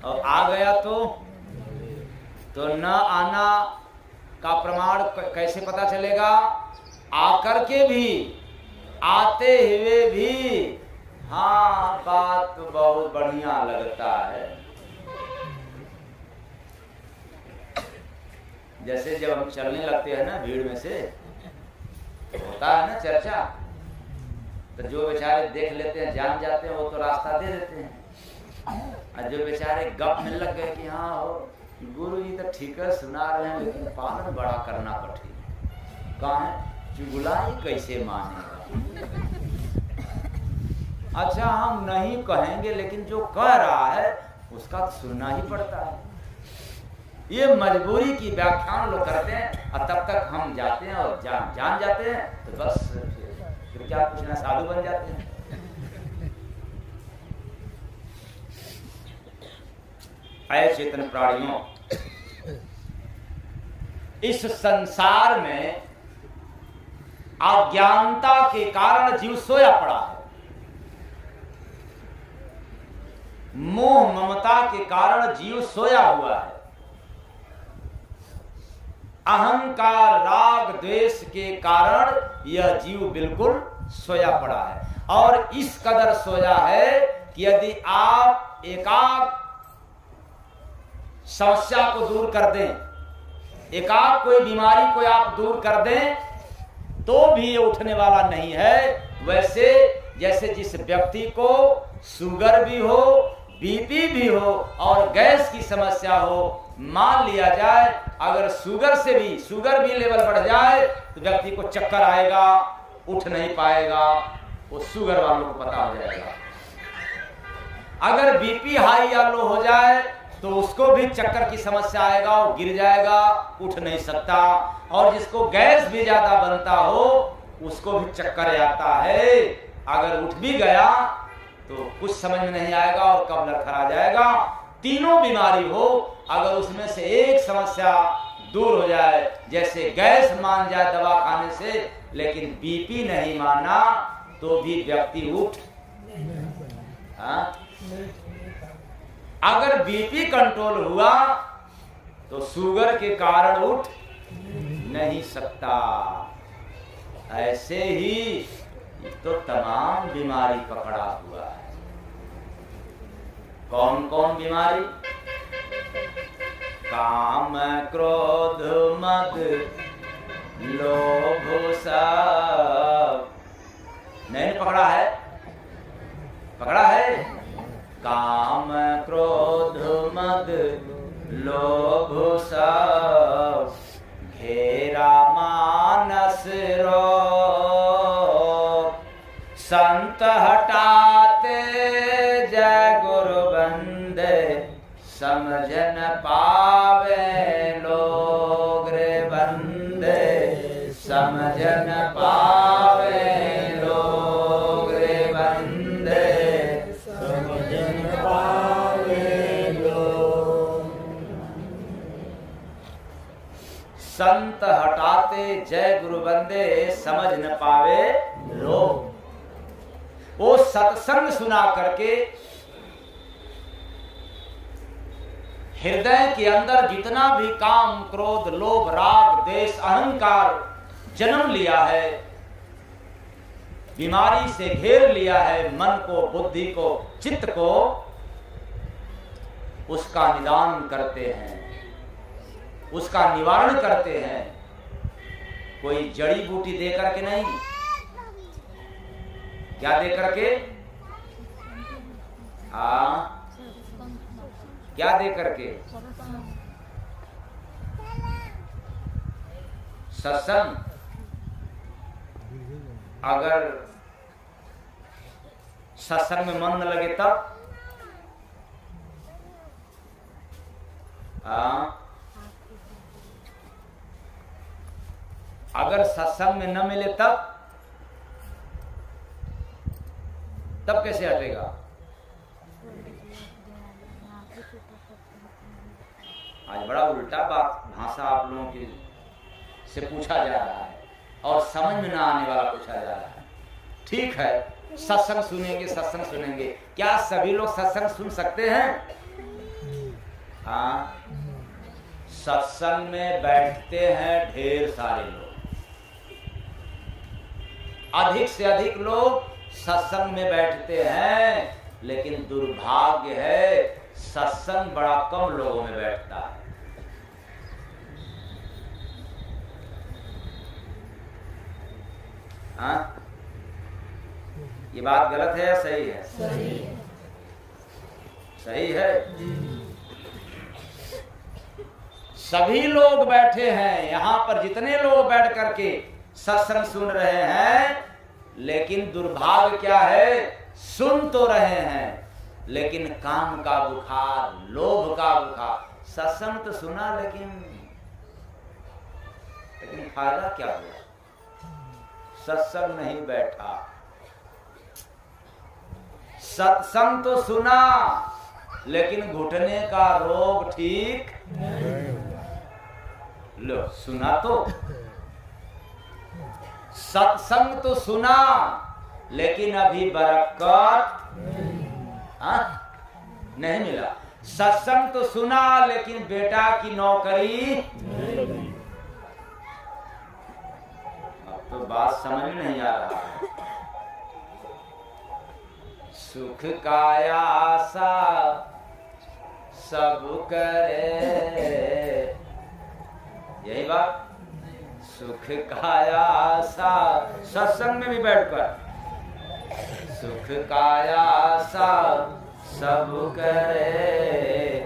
और आ गया तो न आना का प्रमाण कैसे पता चलेगा? आकर के भी, आते हुए भी, हाँ बात तो बहुत बढ़िया लगता है। जैसे जब हम चलने लगते हैं ना भीड़ में से, होता है ना चर्चा, तो जो बेचारे देख लेते हैं, जान जाते हैं, वो तो रास्ता दे देते हैं। और जो बेचारे गप में लग गए कि हाँ हो गुरु जी तो ठीक है सुना रहे हैं, लेकिन पालन बड़ा करना कठिन है। कहाँ है? चुगलाई कैसे मानेगा? अच्छा हम नहीं कहेंगे, लेकिन जो कह रहा है उसका तो सुनना ही पड़ता है। ये मजबूरी की व्याख्यान लोग करते हैं, और तब तक हम जाते हैं और जान जाते हैं, तो बस फिर क्या पूछना, साधु बन जाते हैं। ऐ चेतन प्राणियों, इस संसार में अज्ञानता के कारण जीव सोया पड़ा है। मोह ममता के कारण जीव सोया हुआ है। अहंकार राग द्वेष के कारण यह जीव बिल्कुल सोया पड़ा है, और इस कदर सोया है कि यदि आप एकाक समस्या को दूर कर दें, एकाक कोई बीमारी को आप दूर कर दें, तो भी ये उठने वाला नहीं है। वैसे जैसे जिस व्यक्ति को शुगर भी हो, बीपी भी हो और गैस की समस्या हो, मान लिया जाए अगर शुगर भी लेवल बढ़ जाए तो व्यक्ति को चक्कर आएगा, उठ नहीं पाएगा, वो शुगर वालों को पता हो जाएगा। अगर बीपी हाई या लो हो जाए तो उसको भी चक्कर की समस्या आएगा, वो गिर जाएगा, उठ नहीं सकता। और जिसको गैस भी ज्यादा बनता हो उसको भी चक्कर आता है। अगर उठ भी गया तो कुछ समझ में नहीं आएगा और कब लड़खड़ा जाएगा। तीनों बीमारी हो, अगर उसमें से एक समस्या दूर हो जाए, जैसे गैस मान जाए दवा खाने से, लेकिन बीपी नहीं माना तो भी व्यक्ति उठ, अगर बीपी कंट्रोल हुआ तो शुगर के कारण उठ नहीं सकता। ऐसे ही तो तमाम बीमारी पकड़ा हुआ है। कौन कौन बीमारी? काम क्रोध मद लोभ सब नहीं पकड़ा है? पकड़ा है। काम क्रोध मद लोभ सब घेरा मानस रोग, संत हटाते जय गुरु बंदे, समझन पावे लोग रे बंदे, समझन पावे लोग रे बंदे, समझन पावे लोग। संत हटाते जय गुरु बंदे, समझ न पावे लोग। वो सत्संग सुना करके हृदय के अंदर जितना भी काम क्रोध लोभ राग द्वेष अहंकार जन्म लिया है, बीमारी से घेर लिया है मन को, बुद्धि को, चित्त को, उसका निदान करते हैं। उसका निवारण करते हैं, कोई जड़ी बूटी दे करके नहीं। क्या दे करके? क्या दे करके? सत्संग। अगर सत्संग में मन न लगे तब अगर सत्संग में न मिले तब कैसे हटेगा? आज बड़ा उल्टा बात भाषा आप लोगों की से पूछा जा रहा है और समझ में ना आने वाला पूछा जा रहा है। ठीक है, सत्संग सुनेंगे, सत्संग सुनेंगे। क्या सभी लोग सत्संग सुन सकते हैं? हाँ, सत्संग में बैठते हैं ढेर सारे लोग, अधिक से अधिक लोग सत्संग में बैठते हैं, लेकिन दुर्भाग्य है सत्संग बड़ा कम लोगों में बैठता है। हाँ? ये बात गलत है या सही है? सही है। सही है। सभी लोग बैठे हैं यहाँ पर, जितने लोग बैठ करके सत्संग सुन रहे हैं, लेकिन दुर्भाग्य क्या है, सुन तो रहे हैं लेकिन काम का बुखार, लोभ का बुखार। सत्संग तो सुना लेकिन फायदा क्या हुआ? सत्संग नहीं बैठा। सत्संग तो सुना लेकिन घुटने का रोग ठीक लो। सुना तो, सत्संग तो सुना लेकिन अभी बरकत नहीं मिला। सत्संग तो सुना लेकिन बेटा की नौकरी। अब तो बात समझ में नहीं आ रहा है। सुख का आशा सब करे, यही बात। सुख का आशा, सत्संग में भी बैठकर सुख का आशा सब करे,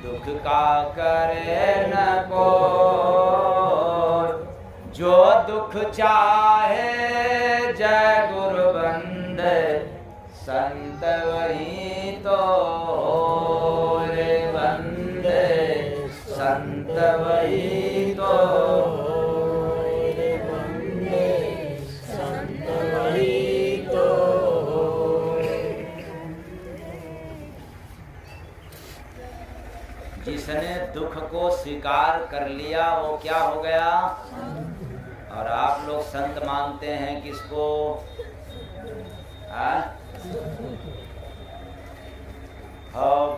दुख का करे न को। जो दुख चाहे जय गुरु बंदे, संत वही तो रे बंदे, संत वही तो रे बंदे, संत वही तो। जिसने दुख को स्वीकार कर लिया वो क्या हो गया? और आप लोग संत मानते हैं किसको?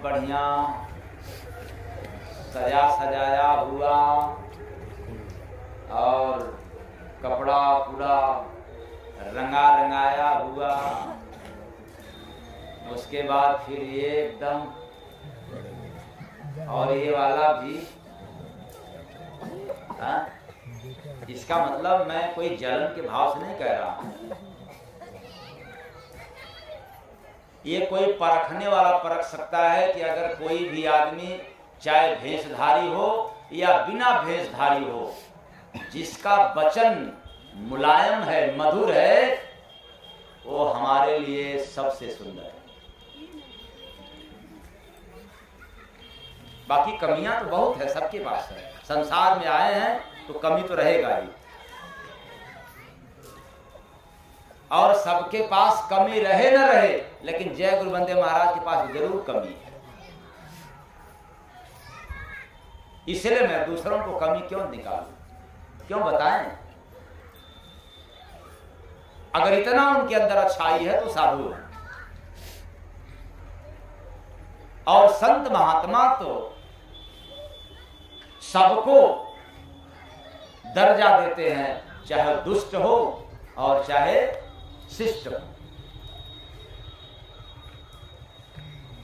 बढ़िया सजा सजाया हुआ और कपड़ा पूरा रंगा रंगाया हुआ, उसके बाद फिर ये एकदम, और ये वाला भी। इसका मतलब मैं कोई जलन के भाव से नहीं कह रहा हूं। ये कोई परखने वाला परख सकता है कि अगर कोई भी आदमी चाहे भेषधारी हो या बिना भेषधारी हो, जिसका वचन मुलायम है, मधुर है, वो हमारे लिए सबसे सुंदर है। बाकी कमियां तो बहुत है, सबके पास है। संसार में आए हैं तो कमी तो रहेगा ही, और सबके पास कमी रहे न रहे, लेकिन जय गुरु बंदे महाराज के पास जरूर कमी है। इसलिए मैं दूसरों को कमी क्यों निकालूं, क्यों बताएं? अगर इतना उनके अंदर अच्छाई है तो साधु है। और संत महात्मा तो सबको दर्जा देते हैं, चाहे दुष्ट हो और चाहे शिष्ट हो।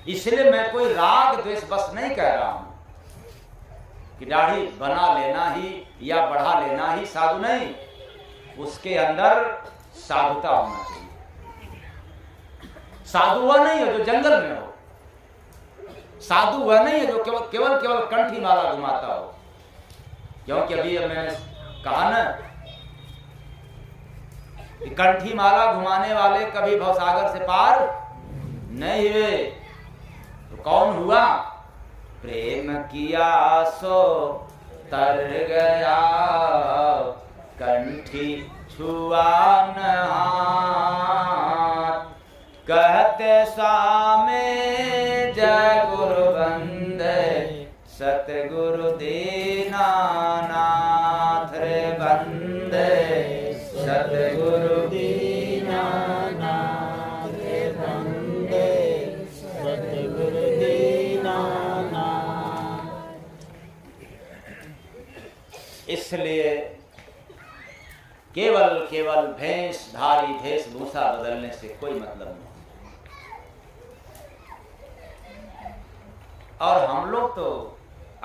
इसलिए मैं कोई राग द्वेष बस नहीं कह रहा हूं। कि दाढ़ी बना लेना ही या बढ़ा लेना ही साधु नहीं, उसके अंदर साधुता होना चाहिए। साधु वह नहीं है जो जंगल में हो, साधु वह नहीं है जो केवल कंठी माला घुमाता हो। क्योंकि अभी मैंने कहा ना कि कंठी माला घुमाने वाले कभी भवसागर से पार नहीं हुए। तो कौन हुआ? प्रेम किया सो तर गया, कंठी छुआ न हाथ, कहते स्वामी जय गुरु बंदे, सतगुरु दीनानाथ रे बंदे, सतगुरु दीनानाथ रे बंदे, सतगुरु दीनानाथ। इसलिए केवल भेषधारी वेशभूषा बदलने से कोई मतलब नहीं। और हम लोग तो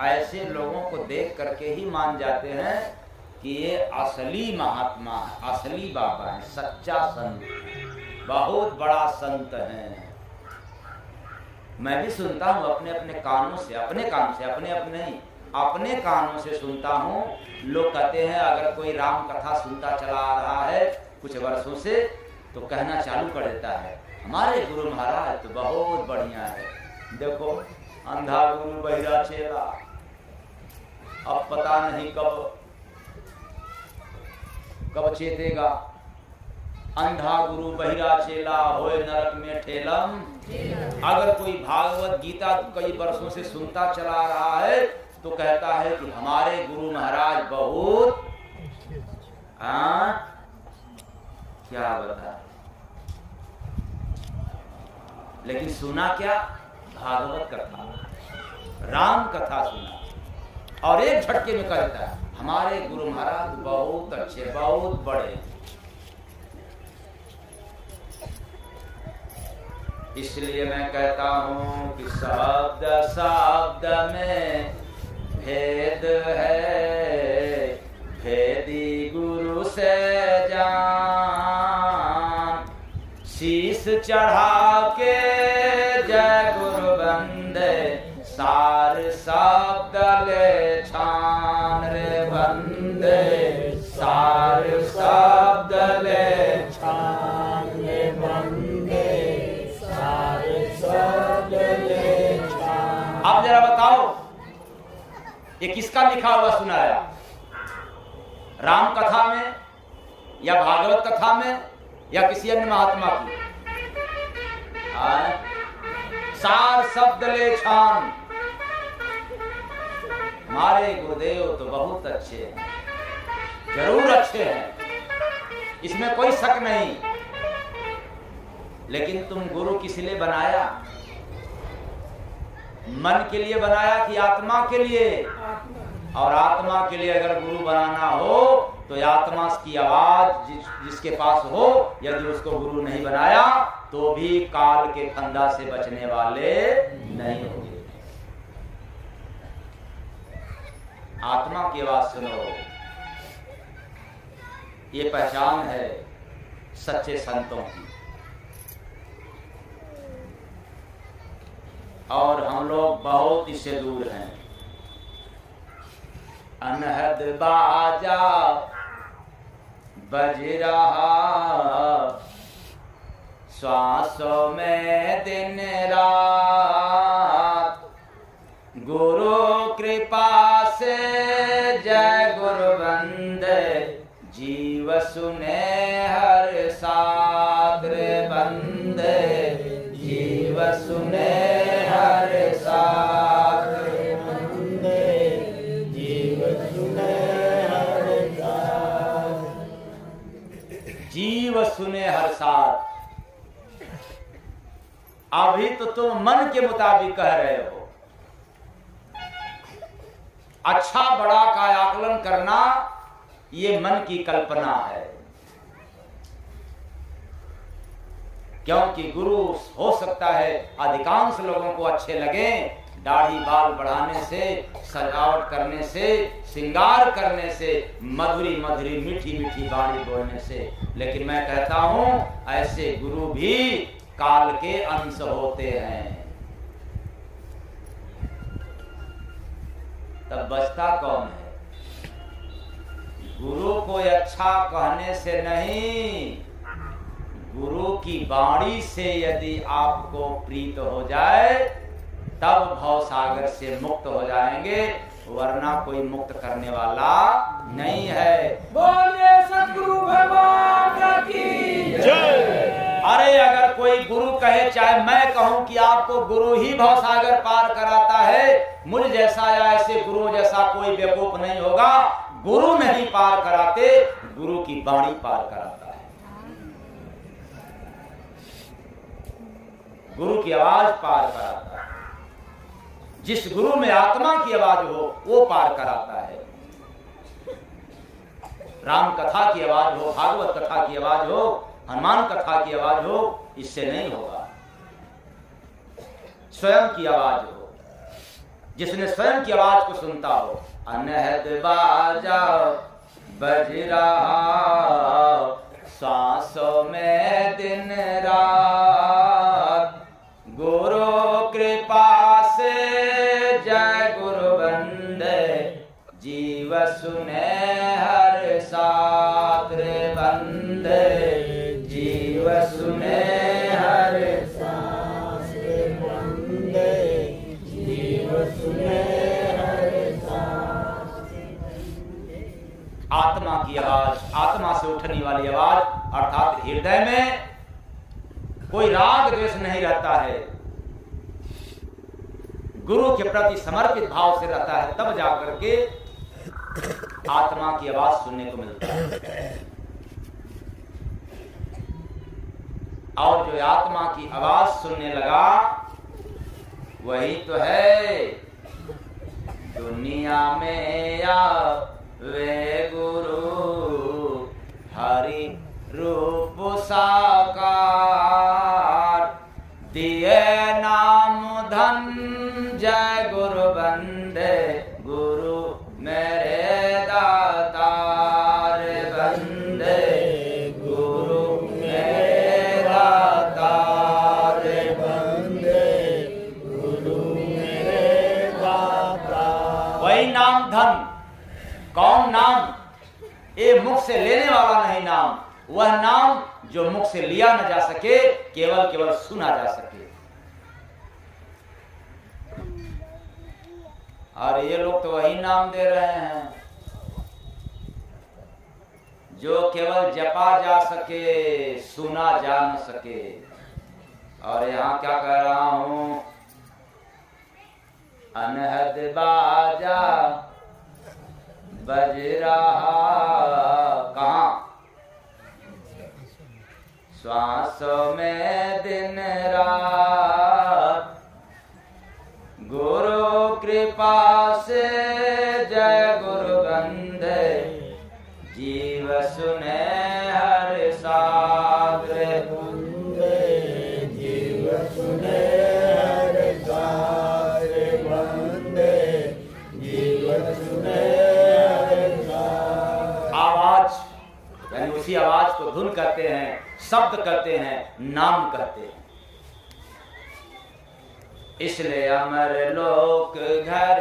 ऐसे लोगों को देख करके ही मान जाते हैं कि ये असली महात्मा है, असली बाबा है, सच्चा संत, बहुत बड़ा संत है। मैं भी सुनता हूँ अपने अपने कानों से, अपने कानों से सुनता हूँ। लोग कहते हैं अगर कोई राम कथा सुनता चला आ रहा है कुछ वर्षों से तो कहना चालू कर देता है हमारे गुरु महाराज तो बहुत बढ़िया है। देखो अंधा गुरु बहिरा चेला, अब पता नहीं कब चेतेगा। अंधा गुरु बहिरा चेला होए नरक में ठेलम। अगर कोई भागवत गीता कई वर्षों से सुनता चला रहा है तो कहता है कि हमारे गुरु महाराज बहुत क्या बता, लेकिन सुना क्या? भागवत कथा, राम कथा सुना और एक झटके में कहता है हमारे गुरु महाराज बहुत अच्छे, बहुत बड़े। इसलिए मैं कहता हूं कि शब्द शब्द में भेद है, भेदी गुरु से जान। शीश चढ़ा के जय गुरु बंदे, सार शब्द ले छान रे बंदे, सार शब्द ले छान रे बंदे, सार शब्द ले छान। अब जरा बताओ ये किसका लिखा हुआ सुनाया? राम कथा में या भागवत कथा में या किसी अन्य महात्मा की? सार शब्द ले छान। हमारे गुरुदेव तो बहुत अच्छे हैं, जरूर अच्छे हैं, इसमें कोई शक नहीं। लेकिन तुम गुरु किस लिए बनाया? मन के लिए बनाया कि आत्मा के लिए? और आत्मा के लिए अगर गुरु बनाना हो तो आत्मा की आवाज जिसके पास हो, यदि उसको गुरु नहीं बनाया तो भी काल के फंदा से बचने वाले नहीं होंगे। आत्मा की आवाज सुनो, ये पहचान है सच्चे संतों की। और हम लोग बहुत इससे दूर हैं। अनहद बाजा बज रहा श्वासों में दिन रात, गुरु कृपा से जय गुरु बंदे, जीव सुने हर साथ रे बंदे, जीव सुने हर साथ रे बंदे, जीव सुने हर साथ, जीव सुने हर साथ। अभी तो तुम मन के मुताबिक कह रहे हो। अच्छा बड़ा का आकलन करना ये मन की कल्पना है, क्योंकि गुरु हो सकता है अधिकांश लोगों को अच्छे लगे, दाढ़ी बाल बढ़ाने से, सजावट करने से, श्रृंगार करने से, मधुरी मधुरी मीठी मीठी वाणी बोलने से। लेकिन मैं कहता हूं ऐसे गुरु भी काल के अंश होते हैं। तब बचता कौन है? गुरु को अच्छा कहने से नहीं, गुरु की वाणी से यदि आपको प्रीत हो जाए तब भवसागर से मुक्त हो जाएंगे, वरना कोई मुक्त करने वाला नहीं है। बोलिए सतगुरु भगवान की जय। अरे अगर कोई गुरु कहे, चाहे मैं कहूं कि आपको गुरु ही भवसागर पार कराता है, मुझ जैसा या ऐसे गुरु जैसा कोई बेवकूफ नहीं होगा। गुरु नहीं पार कराते, गुरु की वाणी पार कराता है। गुरु की आवाज पार कराता है। जिस गुरु में आत्मा की आवाज हो वो पार कराता है। राम कथा की आवाज हो, भागवत कथा की आवाज हो, हनुमान कथा की आवाज हो, इससे नहीं होगा। स्वयं की आवाज हो, जिसने स्वयं की आवाज को सुनता हो। अनहद बाजा बज रहा सांसों में दिन रात, गुरु कृपा से जय गुरु बंदे जीव सुने हर साथ रे बंदे जीव सुने हर साथ रे बंदे जीव सुने हर साथ। आत्मा की आवाज, आत्मा से उठने वाली आवाज, अर्थात हृदय में कोई राग द्वेष नहीं रहता है, गुरु के प्रति समर्पित भाव से रहता है, तब जाकर के आत्मा की आवाज सुनने को मिलता है। और जो आत्मा की आवाज सुनने लगा वही तो है दुनिया में या वे गुरु हरि रूप साकार, दिए नाम धन जय गुरु बंदे गुरु मेरे दातार बंदे गुरु मेरे दातार बंदे गुरु मेरे दातार। वही नाम धन। कौन नाम? ये मुख से लेने वाला नहीं नाम, वह नाम जो मुख से लिया न जा सके, केवल केवल सुना जा सके। और ये लोग तो वही नाम दे रहे हैं जो केवल जपा जा सके, सुना जा न सके। और यहाँ क्या कह रहा हूं? अनहद बाजा बज रहा कहाँ? श्वासों में दिन रात, गुरु कृपा से जय गुरु बंदे जीव सुने हर साथ बंदे जीव सुने हर साथ बंदे जीव सुने हर साथ। आवाज यानी उसी आवाज को धुन कहते हैं, शब्द कहते हैं, नाम कहते हैं। इसलिए अमर लोक घर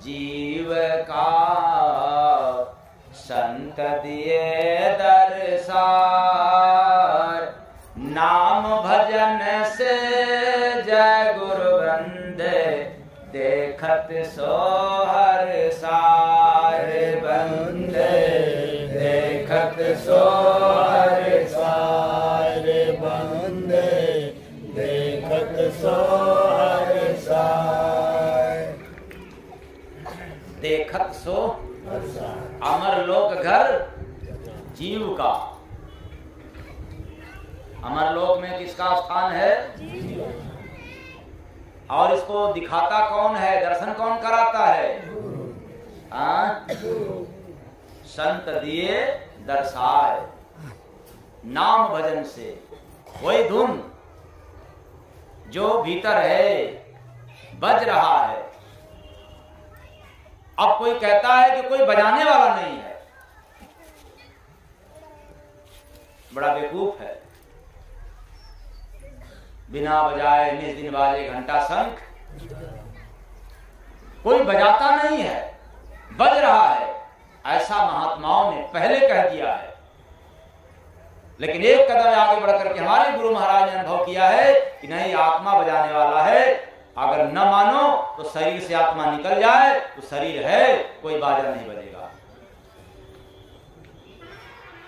जीव का संत दिए दरसार, नाम भजन से जय गुरु बंदे देखत सो हर सार बंदे देखत सो हर सार बंदे देखत सो हर सार। देखत सो अमर लोक घर जीव का। अमर लोक में किसका स्थान है? और इसको दिखाता कौन है, दर्शन कौन कराता है? संत दिए दर्शाए, नाम भजन से। वही धुन जो भीतर है बज रहा है। अब कोई कहता है कि कोई बजाने वाला नहीं है, बड़ा बेवकूफ है। बिना बजाए निज दिन बाजे घंटा शंख, कोई बजाता नहीं है, बज रहा है, ऐसा महात्माओं ने पहले कह दिया है। लेकिन एक कदम आगे बढ़कर के हमारे गुरु महाराज ने अनुभव किया है कि नहीं, आत्मा बजाने वाला है। अगर न मानो तो शरीर से आत्मा निकल जाए तो शरीर है, कोई बाजा नहीं बजेगा।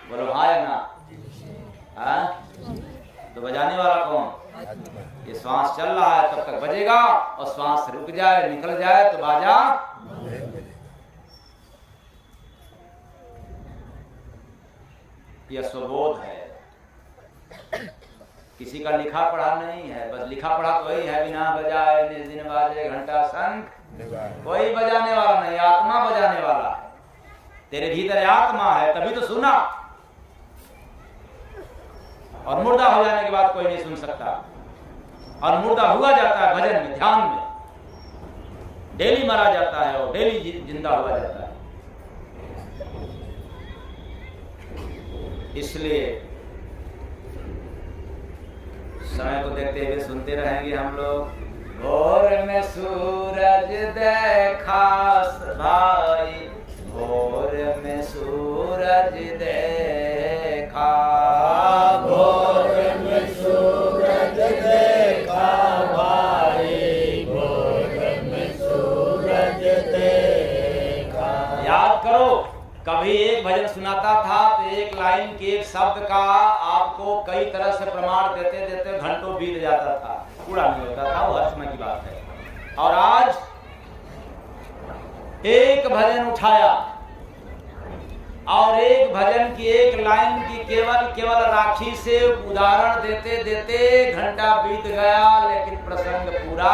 बोलो हाँ या ना? हाँ? तो बजाने वाला कौन? ये श्वास चल रहा है तब तक बजेगा, और श्वास रुक जाए निकल जाए तो बाजा। यह स्वबोध है, किसी का लिखा पढ़ा नहीं है। बस लिखा पढ़ा तो वही है, बिना बजाए निज दिन बाजे घंटा शंख, कोई बजाने वाला नहीं, आत्मा बजाने वाला है। तेरे भीतर आत्मा है तभी तो सुना, और मुर्दा हो जाने के बाद कोई नहीं सुन सकता। और मुर्दा हुआ जाता है भजन में, ध्यान में, डेली मारा जाता है और डेली जिंदा हुआ जाता है। इसलिए समय को देखते हुए सुनते रहेंगे हम लोग। भोर में सूरज देखा भाई, भोर में सूरज देखा, भोर में सूरज देखा भाई, भोर में सूरज देखा। याद करो, कभी एक भजन सुनाता था तो एक लाइन के एक शब्द का आपको कई तरह से प्रमाण देते देते घंटों बीत जाता था, पूरा नहीं होता था, वो हर समय की बात है। और आज एक भजन उठाया और एक भजन की एक लाइन की केवल राखी से उदाहरण देते देते घंटा बीत गया, लेकिन प्रसंग पूरा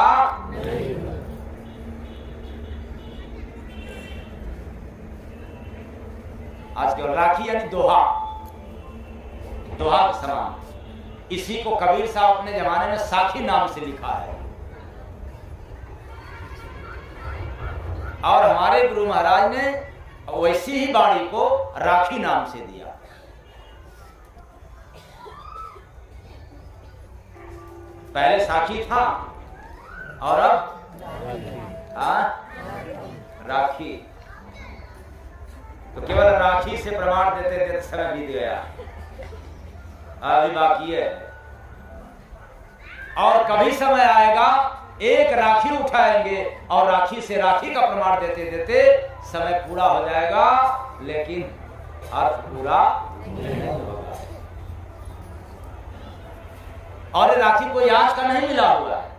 नहीं। आज केवल राखी यानी दोहा, दोहा के समान। इसी को कबीर साहब अपने जमाने में साखी नाम से लिखा है, और हमारे गुरु महाराज ने वैसी ही बाणी को राखी नाम से दिया। पहले साखी था और अब राखी। तो केवल राखी से प्रमाण देते देते समय बीत गया, अभी बाकी है। और कभी समय आएगा एक राखी उठाएंगे और राखी से राखी का प्रमाण देते देते समय पूरा हो जाएगा, लेकिन अर्थ पूरा नहीं होगा। और राखी कोई आज का नहीं मिला हुआ है,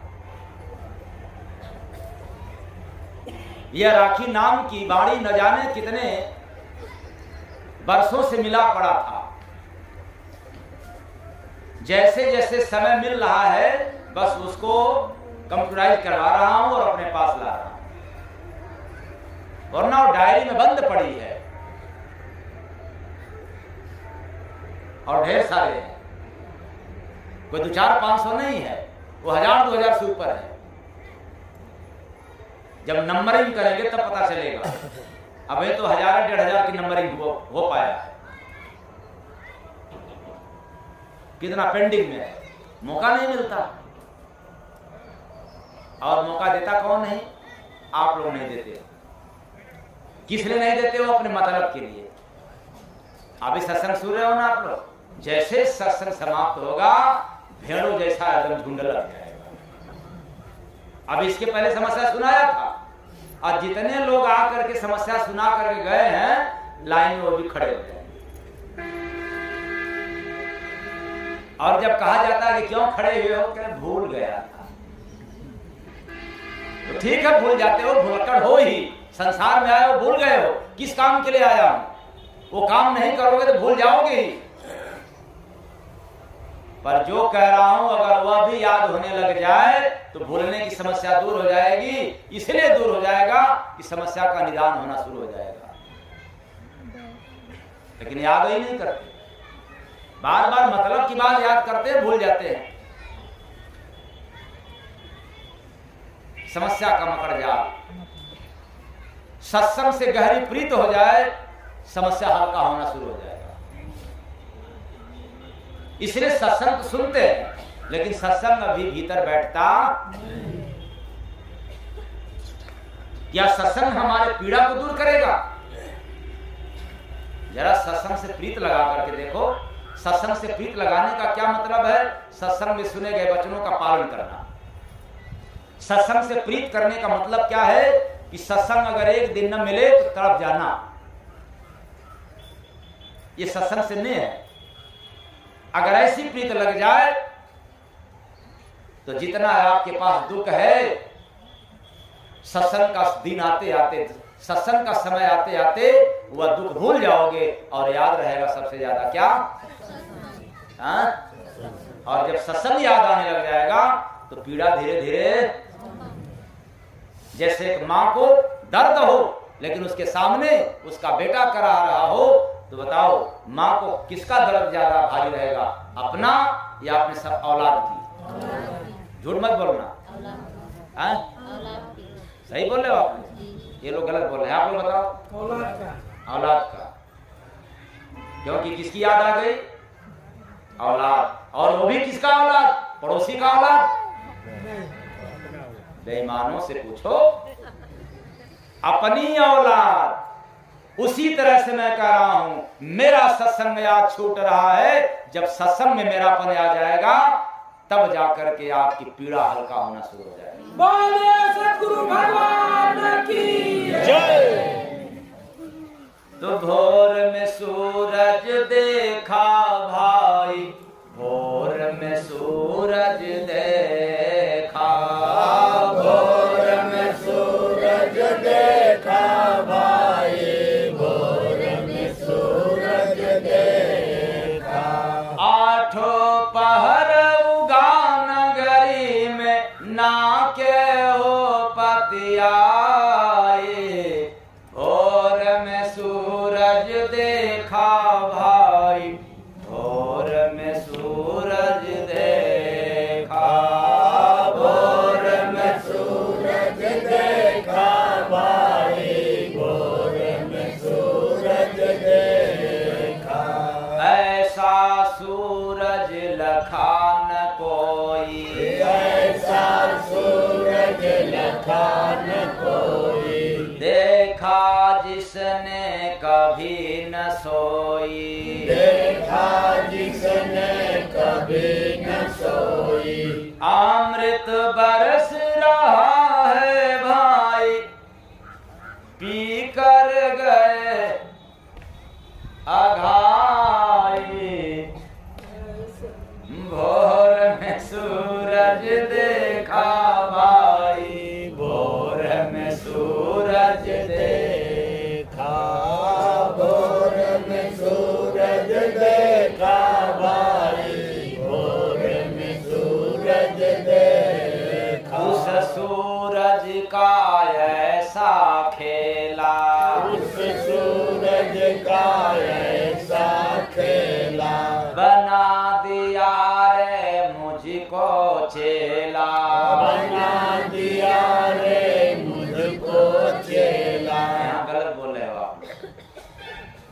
यह राखी नाम की बाणी न जाने कितने वर्षों से मिला पड़ा था। जैसे जैसे समय मिल रहा है बस उसको कंप्यूटराइज करवा रहा हूं और अपने पास ला रहा हूं, वरना वो डायरी में बंद पड़ी है। और ढेर सारे हैं, कोई 200-500 नहीं है, वो 1000-2000 से ऊपर है। जब नंबरिंग करेंगे तब पता चलेगा। अब ये तो 1000-1500 की नंबरिंग हो पाया है, कितना पेंडिंग में है, मौका नहीं मिलता। और मौका देता कौन नहीं? आप लोग नहीं देते। किस लिए नहीं देते हो? अपने मतलब के लिए। अभी सत्संग सुन रहे हो ना आप लोग, जैसे सत्संग समाप्त होगा भेड़ों जैसा एकदम झुंड लग जाएगा। अब इसके पहले समस्या सुनाया था, और जितने लोग आकर के समस्या सुना करके गए हैं लाइन में वो भी खड़े हो गए। और जब कहा जाता है कि क्यों खड़े हुए हो, क्या भूल गया था। तो ठीक है, भूल जाते हो, भुलक्कड़ हो ही, संसार में आए हो, भूल गए हो किस काम के लिए आया हूं। वो काम नहीं करोगे तो भूल जाओगे ही। पर जो कह रहा हूं अगर वह भी याद होने लग जाए तो भूलने की समस्या दूर हो जाएगी। इसलिए दूर हो जाएगा कि समस्या का निदान होना शुरू हो जाएगा। लेकिन याद ही नहीं करते, बार बार मतलब की बात याद करते हैं, भूल जाते हैं। समस्या का मकड़ जाल। सत्संग से गहरी प्रीत हो जाए, समस्या हल्का होना शुरू हो जाएगा। इसलिए सत्संग तो सुनते हैं, लेकिन सत्संग अभी भीतर बैठता। क्या सत्संग हमारे पीड़ा को दूर करेगा? जरा सत्संग से प्रीत लगा करके देखो। सत्संग से प्रीत लगाने का क्या मतलब है? सत्संग में सुने गए वचनों का पालन करना। सत्संग से प्रीत करने का मतलब क्या है? कि सत्संग अगर एक दिन न मिले तो तड़प जाना। ये सत्संग से नहीं है। अगर ऐसी प्रीत लग जाए तो जितना आपके पास दुख है, सत्संग का दिन आते आते, सत्संग का समय आते आते वह दुख भूल जाओगे और याद रहेगा सबसे ज्यादा क्या? हाँ? और जब सत्संग याद आने लग जाएगा तो पीड़ा धीरे धीरे, जैसे एक माँ को दर्द हो लेकिन उसके सामने उसका बेटा करा रहा हो, तो बताओ माँ को किसका दर्द ज्यादा भारी रहेगा, अपना या अपने सब औलाद की? झूठ मत बोलना। हाँ? सही बोल रहे हो आप? ये लोग गलत बोल रहे हैं। आप लोग बताओ। औलाद का। क्योंकि किसकी याद आ गई? औलाद। और वो भी किसका औलाद? पड़ोसी का औलाद। बेईमानों से पूछो, अपनी औलाद। उसी तरह से मैं कह रहा हूं, मेरा सत्संग याद छूट रहा है। जब सत्संग में मेरापन आ जाएगा तब जाकर के आपकी पीड़ा हल्का होना शुरू हो जाएगी। बोले सतगुरु भगवान की जय। तो भोर में सूरज देखा भाई, भोर में सूरज देखा, भोर में सूरज देखा भाई, भोर में सूरज देखा। आठों पहर उगा नगरी में, ना के हो पतियाए। भोर में सूरज देखा भाई, भोर में सूरज देखा, भोर में सूरज देखा भाई, भोर में सूरज देखा। ऐसा सूरज लखा न कोई, ऐसा सूरज लखा न कोई। देखा जिसने कभी न सोई, देखा जिसने कभी न सोई। अमृत बरस रहा है भाई, पी कर गए अघाई। भोर में सूरज देखा भाई, भोर में सूरज देखा, भोर में सूरज देखा भाई, भोर में सूरज देखा। उस सूरज का ऐसा खेला, उस सूरज का ऐसा खेला। बना दिया रे मुझको चेला, बना दिया रे मुझको चेला। यहाँ गलत बोल रहे हो आप।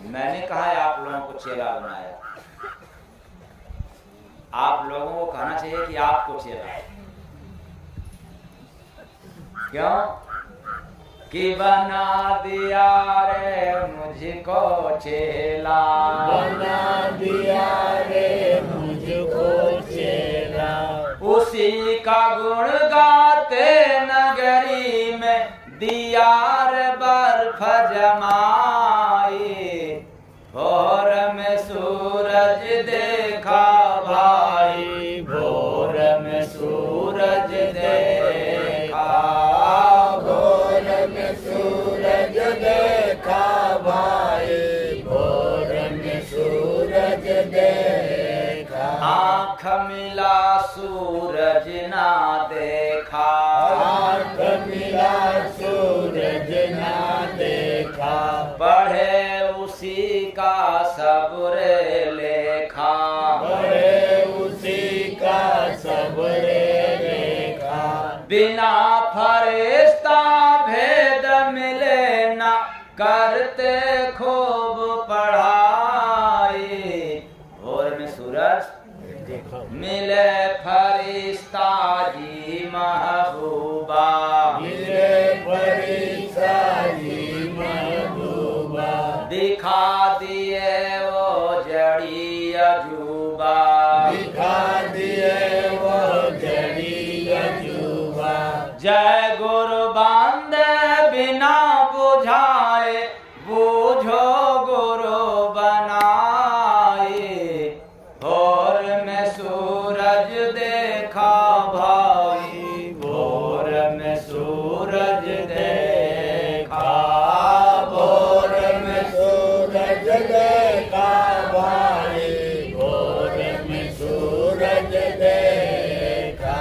मैंने कहा है आप लोगों को चेला बनाया। आप लोगों को कहना चाहिए कि आपको चेला। क्यों? कि बना दिया रे मुझको चेला, बना दिया रे मुझको चेला। उसी का गुण गाते नगरी में, दियार बर्फ जमाई। भोर में सूरज देखा भाई, भोर में सूरज देखा, भोर में सूरज देखा भाई, भोर में सूरज देखा। आँख मिला सूरज ना देखा, आँख मिला सूरज ना देखा। पढ़े उसी का सबरे लेखा, पढ़े उसी का सबरे लेखा। बिना फरिश्ता भेद मिले ना, करते खूब पढ़ाई। भोर में सूरज मिले फरिश्ता जी महबूबा, मिले फरिश्ता जी महबूबा, दिखा दिए वो जड़ी अजूबा, दिखा दिए वो जड़ी अजूबा। जय गुरु बांधे बिना बुझाए, बूझो गुरु बनाए। भोर में सूरज देखा भाई, भोर में सूरज देखा, भोर में सूरज देखा भाई, भोर में सूरज देखा।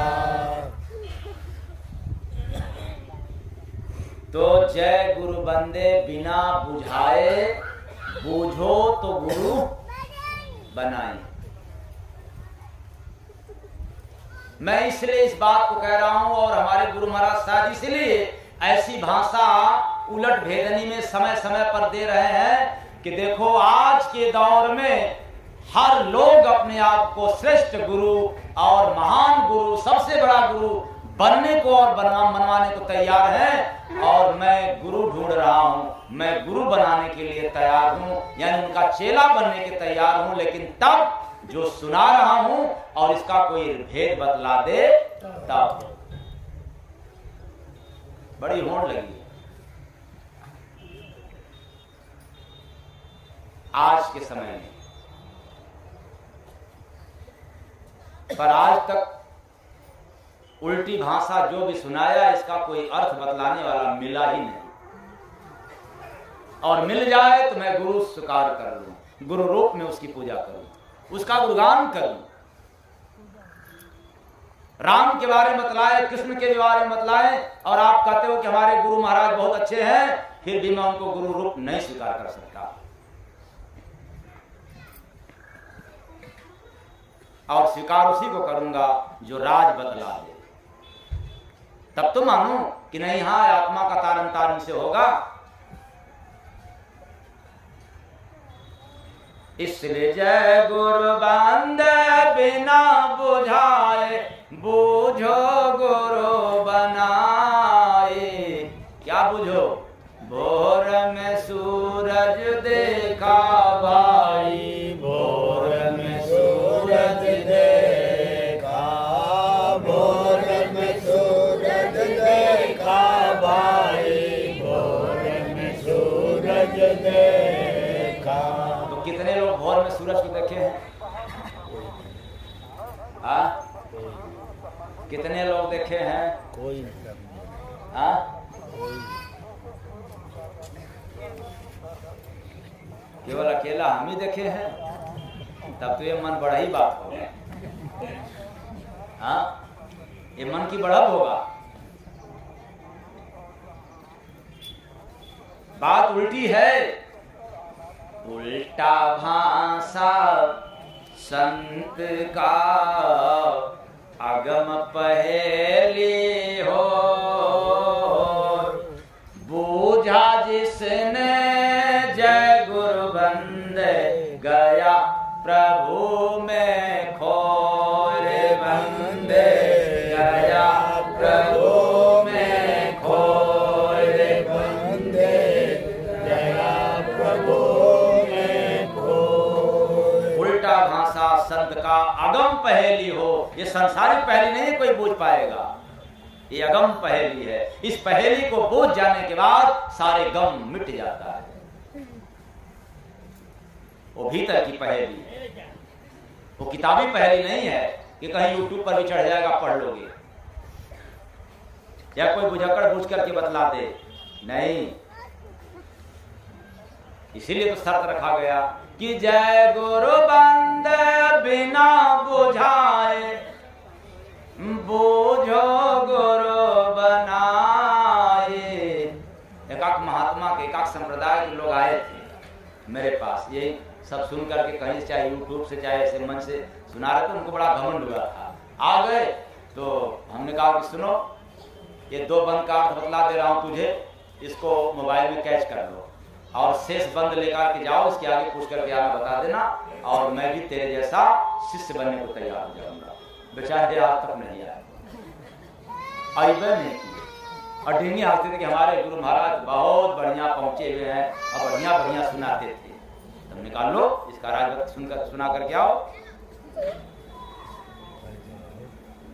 तो जय गुरु बंदे बिना बुझाए, बूझो तो गुरु बनाए। मैं इसलिए इस बात को कह रहा हूं, और हमारे गुरु महाराज साहब इसलिए ऐसी भाषा उलट भेदनी में समय समय पर दे रहे हैं कि देखो आज के दौर में हर लोग अपने आप को श्रेष्ठ गुरु और महान गुरु, सबसे बड़ा गुरु बनने को और मनवाने को तैयार है। और मैं गुरु ढूंढ रहा हूं, मैं गुरु बनाने के लिए तैयार हूं, यानी उनका चेला बनने के तैयार हूं। लेकिन तब जो सुना रहा हूं और इसका कोई भेद बतला दे तब। बड़ी होड़ लगी आज के समय में, पर आज तक उल्टी भाषा जो भी सुनाया इसका कोई अर्थ बतलाने वाला मिला ही नहीं। और मिल जाए तो मैं गुरु स्वीकार कर लूं, गुरु रूप में उसकी पूजा करूं, उसका गुणगान करूं। राम के बारे में बतलाए, कृष्ण के बारे में बतलाए, और आप कहते हो कि हमारे गुरु महाराज बहुत अच्छे हैं, फिर भी मैं उनको गुरु रूप नहीं स्वीकार कर सकता। और स्वीकार उसी को करूंगा जो राज बतला दे, तब तो मानो कि नहीं, हाँ आत्मा का तारन तारन से होगा। इसलिए जय गुरु बंदे बिना बुझाए, बूझो गुरु बनाए। क्या बूझो? भोर में सूरज देखा भाई, भोर में सूरज देखा, भोर में सूरज देखा भाई, भोर में सूरज देखा। तो कितने लोग भोर में सूरज को देखे हैं? कितने लोग देखे हैं? कोई केवल अकेला हम ही देखे हैं? तब तो ये मन बड़ा ही बात होगा। हाँ, ये मन की बढ़त होगा। बात उल्टी है, उल्टा भाषा संत का अगम पहेली हो, बूझा जिसने जय गुरु बंदे, गया प्रभु में खोरे बंदे, गया प्रभु में खोरे बंदे, गया प्रभु में खोरे। उल्टा भाषा संत का अगम पहेली हो, ये संसारिक पहेली नहीं कोई बूझ पाएगा, ये अगम पहेली है। इस पहेली को बूझ जाने के बाद सारे गम मिट जाता है। वो भीतर की पहेली है, वो किताबी पहेली नहीं है कि कहीं यूट्यूब पर भी चढ़ जाएगा पढ़ लोगे, या कोई बुझक्कड़ बूझ करके बतला दे, नहीं। इसीलिए तो शर्त रखा गया कि जय गुरु बंदे बिना बुझाए, बूझो गुरु बनाए। एकाक महात्मा के, एकाक संप्रदाय के लोग आए थे मेरे पास, ये सब सुन करके कहीं से, चाहे यूट्यूब से चाहे ऐसे मन से सुना रहे थे, उनको बड़ा घमंड हुआ था। आ गए तो हमने कहा कि सुनो, ये 2 बंद का अर्थ बतला दे रहा हूं तुझे, इसको मोबाइल में कैच कर लो और शेष बंद लेकर के जाओ, इसके आगे पूछ करके आना बता देना, और मैं भी तेरे जैसा शिष्य बनने को तैयार हो जाऊंगा। बेचारे आज तक नहीं आए, आइबे नहीं किए, और ढींगी हालते थे कि हमारे गुरु महाराज बहुत बढ़िया पहुंचे हुए हैं और बढ़िया बढ़िया सुनाते थे। तुम निकाल लो इसका राजभक्त सुनकर सुना करके आओ।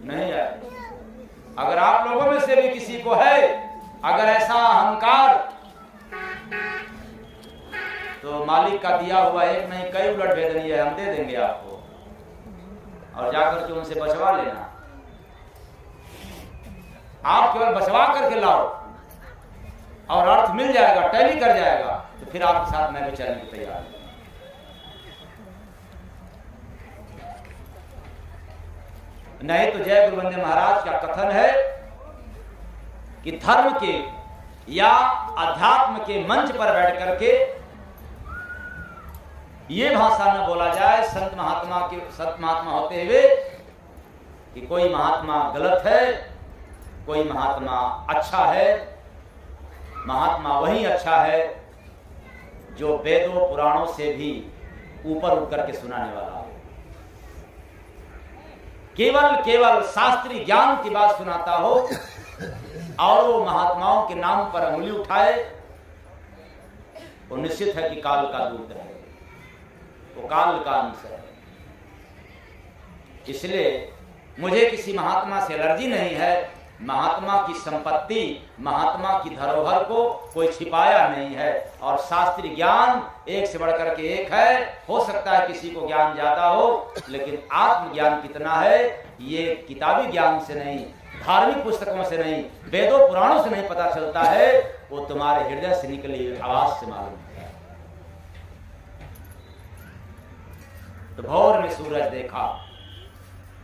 नहीं आए। अगर आप लोगों में से भी किसी को है अगर ऐसा अहंकार, तो मालिक का दिया हुआ एक नहीं कई उलट भेदनी है, हम दे देंगे आपको, और जाकर के उनसे बचवा लेना। आप केवल बचवा करके लाओ और अर्थ मिल जाएगा, टैली कर जाएगा, तो फिर आपके साथ मैं भी चलने को तैयार हूं। नहीं तो जय गुरु वंदे महाराज का कथन है कि धर्म के या अध्यात्म के मंच पर बैठ करके ये भाषा न बोला जाए संत महात्मा होते हुए कि कोई महात्मा गलत है, कोई महात्मा अच्छा है। महात्मा वही अच्छा है जो वेदों पुराणों से भी ऊपर उठ करके सुनाने वाला है। केवल शास्त्रीय ज्ञान की बात सुनाता हो और वो महात्माओं के नाम पर उंगली उठाए, वो निश्चित है कि काल का दूत है, वो काल का अंश है। इसलिए मुझे किसी महात्मा से एलर्जी नहीं है। महात्मा की संपत्ति, महात्मा की धरोहर को कोई छिपाया नहीं है, और शास्त्रीय ज्ञान एक से बढ़कर के एक है। हो सकता है किसी को ज्ञान ज्यादा हो, लेकिन आत्मज्ञान कितना है ये किताबी ज्ञान से नहीं, धार्मिक पुस्तकों से नहीं, वेदों पुराणों से नहीं पता चलता है, वो तुम्हारे हृदय से निकली हुई आवाज से मालूम है। तो भोर में सूरज देखा।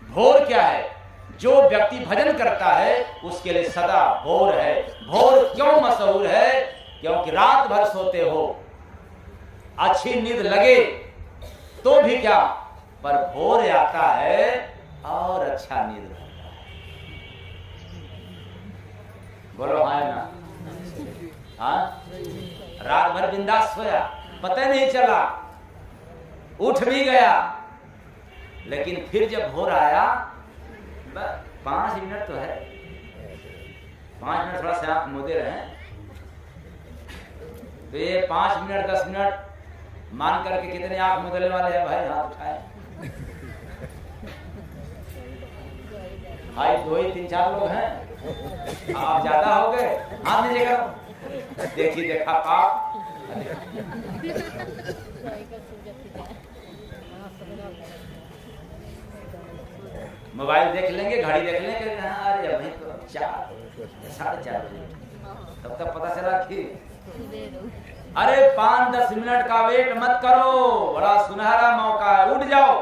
भोर क्या है? जो व्यक्ति भजन करता है उसके लिए सदा भोर है। भोर क्यों मशहूर है? क्योंकि रात भर सोते हो, अच्छी नींद लगे तो भी क्या, पर भोर आता है और अच्छा नींद लगता है। बोलो हाँ ना? हाँ, रात भर बिंदास सोया, पता नहीं चला, उठ भी गया, लेकिन फिर जब भोर आया 5 मिनट तो है, 5 मिनट थोड़ा सा आंख मूंदे रहे, तो ये 5 मिनट 10 मिनट मान करके कितने आंख मूंदने वाले हैं भाई? हाथ उठाए भाई, 2 ही 3-4 लोग हैं, आप ज्यादा हो गए, हाथ नीचे करो। देखिए देखा पाप। मोबाइल देख लेंगे, घड़ी देख लेंगे, अरे अभी तो 4-4:30 बजे, तब तक पता चला कि अरे 5-10 मिनट का वेट मत करो, बड़ा सुनहरा मौका है, उठ जाओ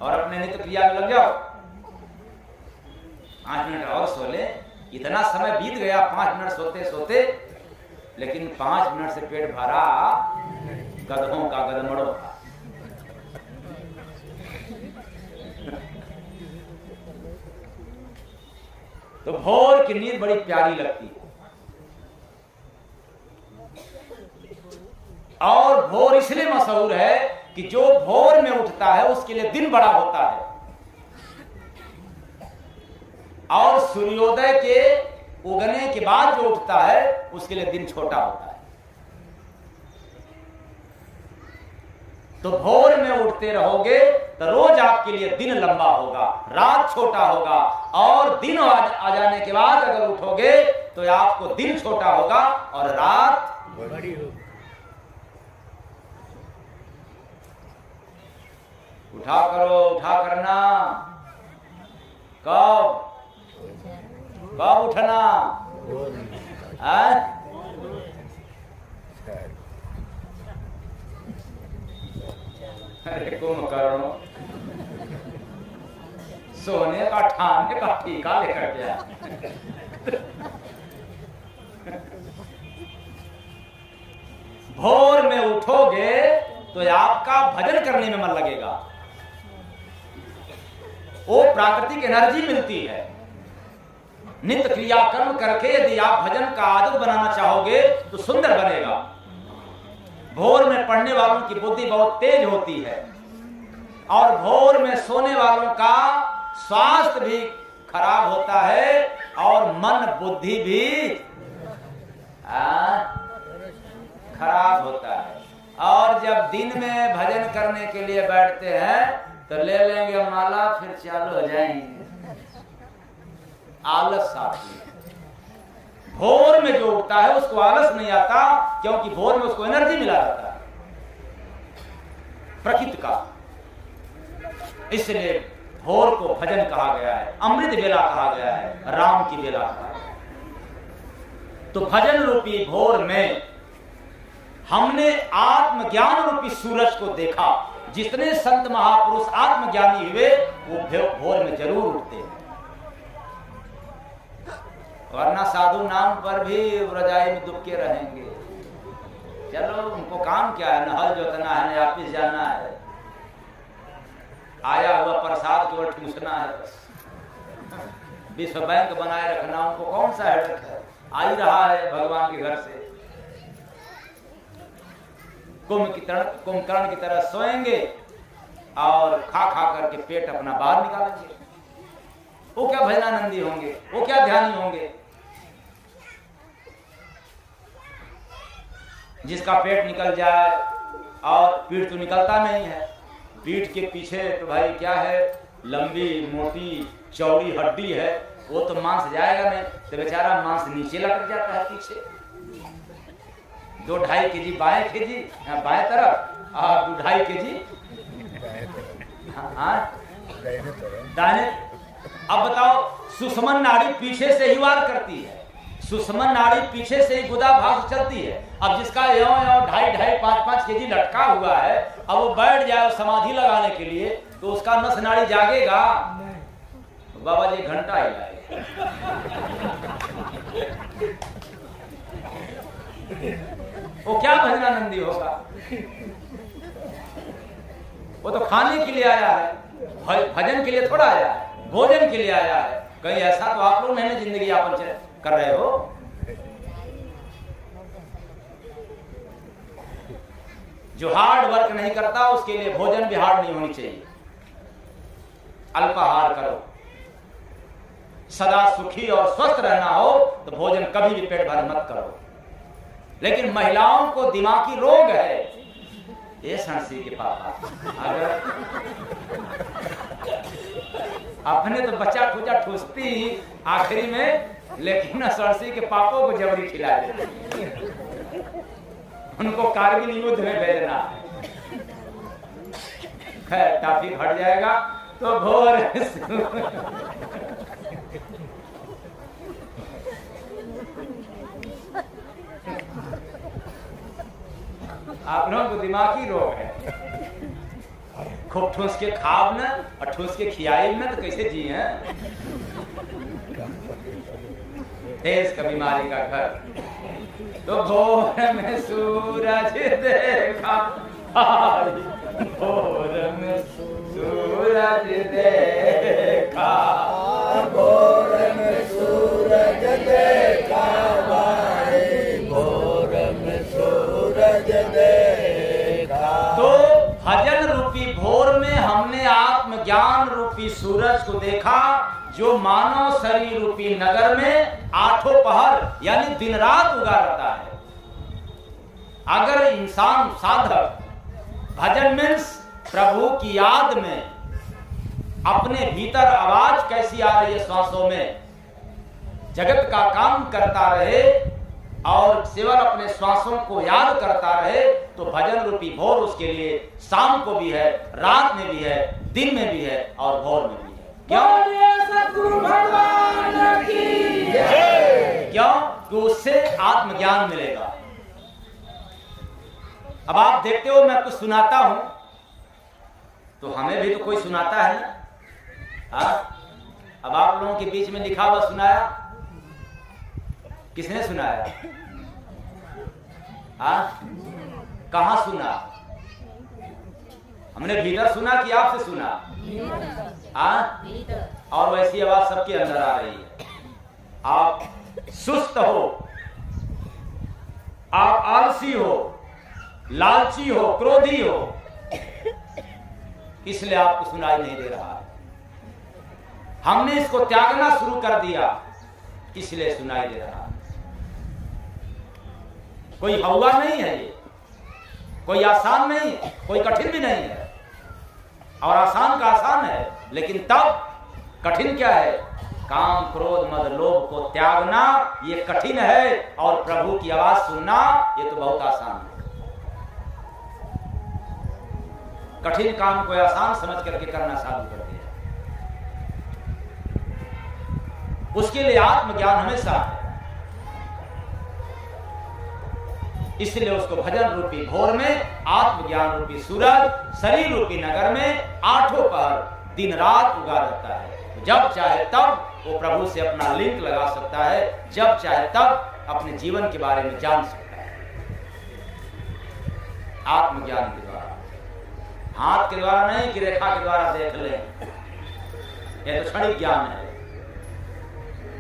और अपने नित्य क्रिया में लग जाओ। 5 मिनट और सो ले। इतना समय बीत गया 5 मिनट सोते सोते, लेकिन 5 मिनट से पेट भरा गधों का, गधमड़ों का। तो भोर की नींद बड़ी प्यारी लगती है, और भोर इसलिए मशहूर है कि जो भोर में उठता है उसके लिए दिन बड़ा होता है, और सूर्योदय के उगने के बाद जो उठता है उसके लिए दिन छोटा होता है। तो भोर में उठते रहोगे तो रोज आपके लिए दिन लंबा होगा, रात छोटा होगा, और दिन आ जाने के बाद अगर उठोगे तो आपको दिन छोटा होगा और रात बड़ी होगी। उठा करो, उठा करना। कब उठना? अरे कुंभकर्ण, सोने का ठाने का टीका लेकर गया। भोर में उठोगे तो आपका भजन करने में मन लगेगा, वो प्राकृतिक एनर्जी मिलती है। नित्य क्रियाकर्म करके यदि आप भजन का आदत बनाना चाहोगे तो सुंदर बनेगा। भोर में पढ़ने वालों की बुद्धि बहुत तेज होती है और भोर में सोने वालों का स्वास्थ्य भी खराब होता है और मन बुद्धि भी खराब होता है। और जब दिन में भजन करने के लिए बैठते हैं तो ले लेंगे माला, फिर चालू हो जाएंगे आलस साथी। भोर में जो उठता है उसको आलस नहीं आता, क्योंकि भोर में उसको एनर्जी मिला रहता है प्रकृति का। इसलिए भोर को भजन कहा गया है, अमृत बेला कहा गया है, राम की बेला कहा गया। तो भजन रूपी भोर में हमने आत्मज्ञान रूपी सूरज को देखा। जितने संत महापुरुष आत्मज्ञानी हुए वो भोर में जरूर उठते हैं, वरना साधु नाम पर भी रजाई में दुबके रहेंगे। चलो उनको काम क्या है, न हल जोतना है, न ऑफिस जाना है, आया हुआ प्रसाद केवल ठूसना है बस। विश्व बैंक बनाए रखना उनको कौन सा हेडेक है, आ ही रहा है भगवान के घर से। कुंभकर्ण की तरह सोएंगे और खा खा करके पेट अपना बाहर निकालेंगे। वो क्या भजनानंदी होंगे, वो क्या ध्यानी होंगे। जिसका पेट निकल जाए और पीठ तो निकलता नहीं है, पीठ के पीछे तो भाई क्या है, लंबी मोटी चौड़ी हड्डी है, वो तो मांस जाएगा नहीं, तो बेचारा मांस नीचे लटक जाता है पीछे। 2-2.5 केजी बाएं केजी बाएं तरफ और 2-2.5 केजी दाहिने। अब बताओ, सुषमन नाड़ी पीछे से ही वार करती है, सुषमन नाड़ी पीछे से ही गुदा भाग चलती है। अब जिसका यो 2.5-2.5 5-5 केजी लटका हुआ है, अब वो बैठ जाए समाधि लगाने के लिए तो उसका नस नाड़ी जागेगा? बाबा जी घंटा ही लगेगा। वो क्या भजनानंदी होगा? वो तो खाने के लिए आया है, भजन के लिए थोड़ा आया है, भोजन के लिए आया है। कहीं ऐसा तो आप लोग नहीं जिंदगी यापन कर रहे हो। जो हार्ड वर्क नहीं करता उसके लिए भोजन भी हार्ड नहीं होनी चाहिए। अल्पाहार करो, सदा सुखी और स्वस्थ रहना हो तो भोजन कभी भी पेट भर मत करो। लेकिन महिलाओं को दिमागी रोग है, ये संसी के पापा अगर अपने तो बच्चा खुचा ठूसती आखिरी में, लेकिन सरसी के पापों को जबरी खिला देती, उनको कारगिल युद्ध में भेजना। खैर टॉपिक हट जाएगा तो भोर आप लोगों को दिमागी रोग है, खूब ठूस के खाब न और ठूस के खियाई न तो कैसे जी हैं। देश का बीमारी का घर। तो भोर में सूरज देखा, भोर में सूरज देखा, भोर में सूरज देखा भाई, भोर में सूरज देखा। तो भजन रूपी भोर में हमने आत्मज्ञान रूपी सूरज को देखा, जो मानव शरीर रूपी नगर में आठों पहर यानी दिन रात उगा रहता है। अगर इंसान साधक भजन मीन्स प्रभु की याद में अपने भीतर आवाज कैसी आ रही है श्वासों में, जगत का काम करता रहे और केवल अपने श्वासों को याद करता रहे, तो भजन रूपी भोर उसके लिए शाम को भी है, रात में भी है, दिन में भी है और भोर में भी है। क्यों? सतगुरु भगवान की जय। क्यों? कि उससे आत्मज्ञान मिलेगा। अब आप देखते हो मैं कुछ सुनाता हूं तो हमें भी तो कोई सुनाता है ना। अब आप लोगों के बीच में लिखा हुआ सुनाया, किसने सुनाया? कहां सुना? हमने भीतर सुना कि आपसे सुना? और वैसी आवाज सबके अंदर आ रही है। आप सुस्त हो, आप आलसी हो, लालची हो, क्रोधी हो, इसलिए आपको सुनाई नहीं दे रहा है। हमने इसको त्यागना शुरू कर दिया, इसलिए सुनाई दे रहा है। कोई हवा नहीं है ये, कोई आसान नहीं है, कोई कठिन भी नहीं है। और आसान का आसान है, लेकिन तब कठिन क्या है? काम, क्रोध, मद, लोभ को त्यागना ये कठिन है, और प्रभु की आवाज सुनना ये तो बहुत आसान है। कठिन काम को आसान समझ करके करना चालू कर दिया। उसके लिए आत्मज्ञान हमेशा है। इसलिए उसको भजन रूपी भोर में, आत्मज्ञान रूपी सूरज शरीर रूपी नगर में 8 पहर दिन रात उगा रहता है। जब चाहे तब वो प्रभु से अपना लिंक लगा सकता है, जब चाहे तब अपने जीवन के बारे में जान सकता है, आत्मज्ञान के द्वारा। हाथ के द्वारा नहीं कि रेखा के द्वारा देख ले, यह तो क्षणिक ज्ञान है।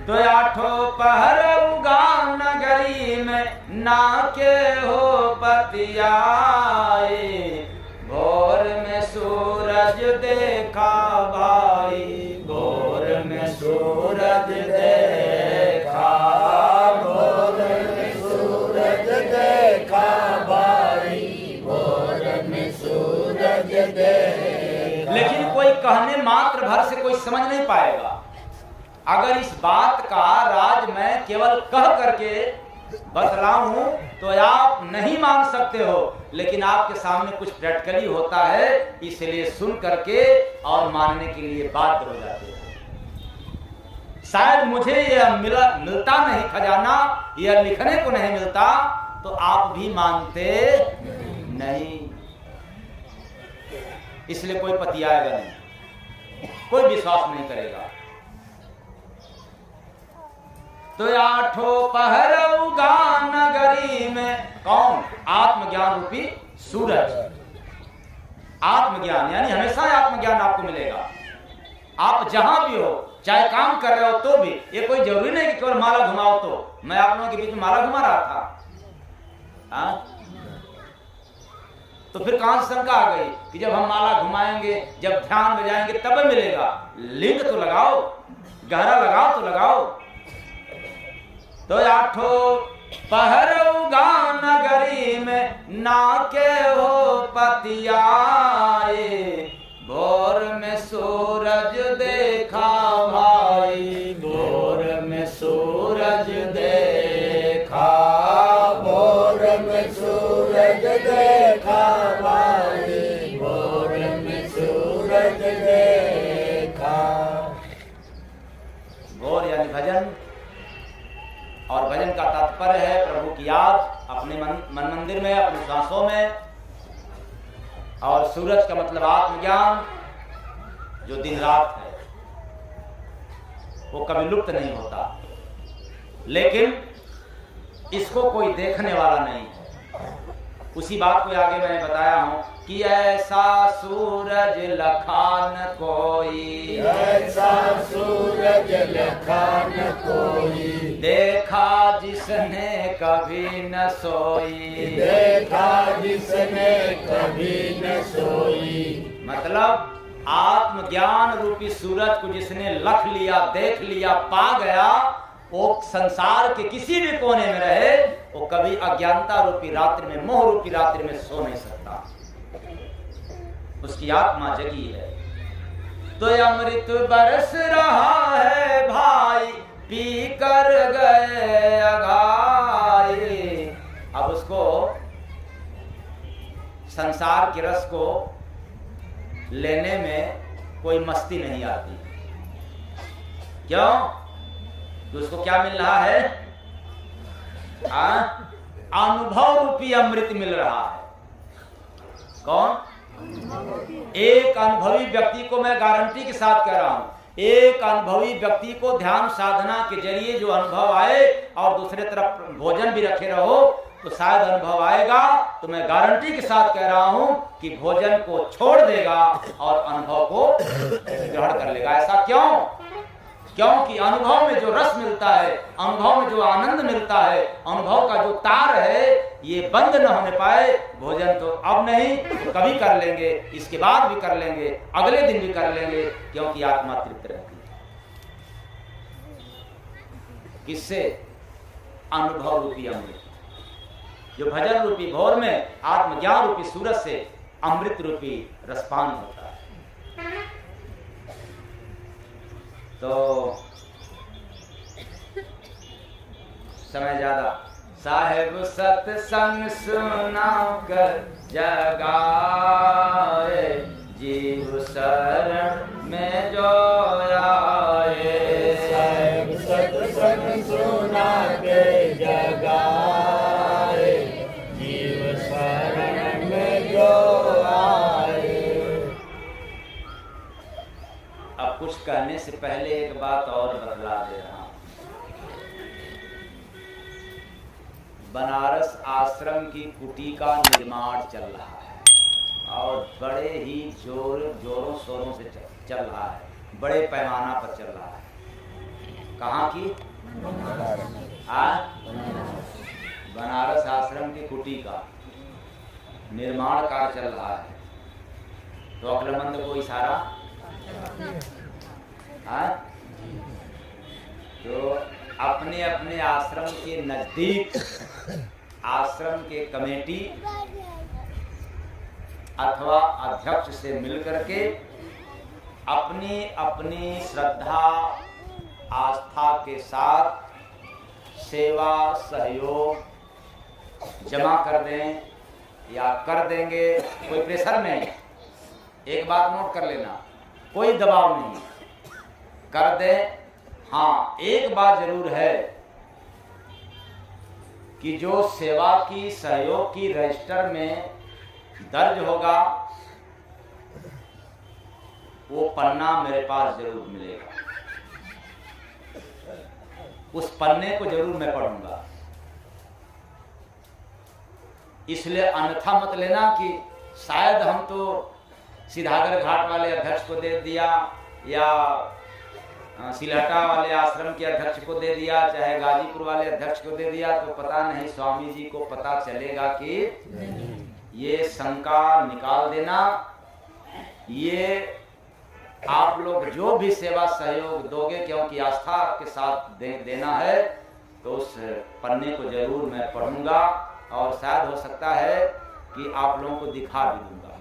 तो 8 पहर उगा नगरी में, ना के हो पतियाए, भोर में सूरज देखा भाई, भोर में सूरज देखा, भोर में सूरज देखा भाई, भोर में सूरज देखा। लेकिन कोई कहने मात्र भर से कोई समझ नहीं पाएगा। अगर इस बात का राज मैं केवल कह करके बतलाऊं तो आप नहीं मान सकते हो, लेकिन आपके सामने कुछ प्रैक्टिकली होता है, इसलिए सुन करके और मानने के लिए बाध्य हो जाते हैं। शायद मुझे यह मिलता नहीं खजाना, यह लिखने को नहीं मिलता, तो आप भी मानते नहीं। इसलिए कोई पतियाएगा नहीं, कोई विश्वास नहीं करेगा। तो 8 पहर उगा नगरी में, कौन? आत्मज्ञान रूपी सूरज। आत्मज्ञान यानी हमेशा आत्मज्ञान आपको मिलेगा। आप जहां भी हो, चाहे काम कर रहे हो तो भी, ये कोई जरूरी नहीं कि केवल माला घुमाओ। तो मैं आप लोगों के बीच में माला घुमा रहा था, हाँ? तो फिर कहां से शंका आ गई कि जब हम माला घुमाएंगे, जब ध्यान में जाएंगे तब मिलेगा? लिंक तो लगाओ, गहरा लगाओ तो लगाओ। तो 8 पहर उगा नगरी में, ना के हो पतियाए, भोर में सूरज देखा भाई, भोर में सूरज देखा, भोर में सूरज देखा भाई, भोर में सूरज देखा। भोर यानी भजन, और भजन का तात्पर्य है प्रभु की याद अपने मन मंदिर में, अपनी सांसों में। और सूरज का मतलब आत्मज्ञान, जो दिन रात है, वो कभी लुप्त नहीं होता, लेकिन इसको कोई देखने वाला नहीं है। उसी बात को आगे मैंने बताया हूं कि ऐसा सूरज लखान कोई, ऐसा सूरज लखान कोई, देखा जिसने कभी न सोई, देखा जिसने कभी न सोई। मतलब आत्मज्ञान रूपी सूरज को जिसने लख लिया, देख लिया, पा गया, वो संसार के किसी भी कोने में रहे, वो कभी अज्ञानता रूपी रात्रि में, मोह रूपी रात्रि में सो नहीं सकता। उसकी आत्मा जगी है। तो अमृत बरस रहा है भाई, पी कर गए अघाए। अब उसको संसार के रस को लेने में कोई मस्ती नहीं आती। क्यों? तो उसको क्या मिल रहा है? अनुभव रूपी अमृत मिल रहा है। कौन? एक अनुभवी व्यक्ति को मैं गारंटी के साथ कह रहा हूं, एक अनुभवी व्यक्ति को ध्यान साधना के जरिए जो अनुभव आए, और दूसरे तरफ भोजन भी रखे रहो तो शायद अनुभव आएगा। तो मैं गारंटी के साथ कह रहा हूं कि भोजन को छोड़ देगा और अनुभव को ग्रहण कर लेगा। ऐसा क्यों? क्योंकि अनुभव में जो रस मिलता है, अनुभव में जो आनंद मिलता है, अनुभव का जो तार है, ये बंद न होने पाए। भोजन तो अब नहीं, तो कभी कर लेंगे, इसके बाद भी कर लेंगे, अगले दिन भी कर लेंगे, क्योंकि आत्मा तृप्त रहती है। किससे? अनुभव रूपी अमृत। जो भजन रूपी भोर में आत्मज्ञान रूपी सूरज से अमृत रूपी रसपान होता है। तो समय ज्यादा। साहेब सत्संग सुना कर जगाए, जीव शरण में जो आए। साहेब सत्संग सुना के जगाए, जीव शरण में जो आए। अब कुछ कहने से पहले एक बात और बतला दे रहा हूं। बनारस आश्रम की कुटी का निर्माण चल रहा है और बड़े ही जोरों शोरों से चल रहा है, बड़े पैमाना पर चल रहा है। कहाँ की? बनारस आश्रम की कुटी का निर्माण कार्य चल रहा है। तो अक्लमंद को इशारा तो अपने अपने आश्रम के नजदीक आश्रम के कमेटी अथवा अध्यक्ष से मिलकर के अपनी अपनी श्रद्धा आस्था के साथ सेवा सहयोग जमा कर दें या कर देंगे। कोई प्रेशर नहीं। एक बात नोट कर लेना, कोई दबाव नहीं, कर दें। हाँ, एक बात जरूर है कि जो सेवा की सहयोग की रजिस्टर में दर्ज होगा वो पन्ना मेरे पास जरूर मिलेगा। उस पन्ने को जरूर मैं पढ़ूंगा। इसलिए अन्यथा मत लेना कि शायद हम तो सीधागर घाट वाले अध्यक्ष को दे दिया या सिलहटा वाले आश्रम के अध्यक्ष को दे दिया, चाहे गाजीपुर वाले अध्यक्ष को दे दिया, तो पता नहीं स्वामी जी को पता चलेगा कि ये शंका निकाल देना। ये आप लोग जो भी सेवा सहयोग दोगे, क्योंकि आस्था के साथ देना है, तो उस पन्ने को जरूर मैं पढ़ूंगा और शायद हो सकता है कि आप लोगों को दिखा भी दूंगा।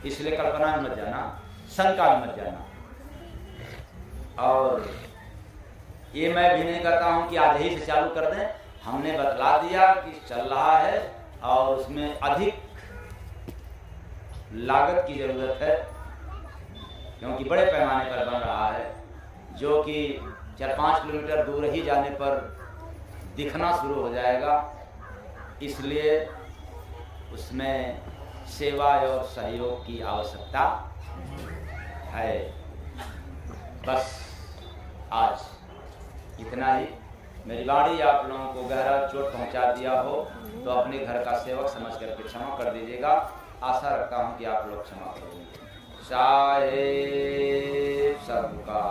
इसलिए कल्पना में मत जाना, शंका में मत जाना। और ये मैं भी नहीं कहता हूं कि आज ही से चालू कर दें। हमने बतला दिया कि चल रहा है और उसमें अधिक लागत की जरूरत है, क्योंकि बड़े पैमाने पर बन रहा है, जो कि 4-5 किलोमीटर दूर ही जाने पर दिखना शुरू हो जाएगा। इसलिए उसमें सेवा और सहयोग की आवश्यकता है। बस आज इतना ही। मेरी वाणी आप लोगों को गहरा चोट पहुंचा दिया हो तो अपने घर का सेवक समझ करके क्षमा कर दीजिएगा। आशा रखता हूं कि आप लोग क्षमा करेंगे। साहेब सबका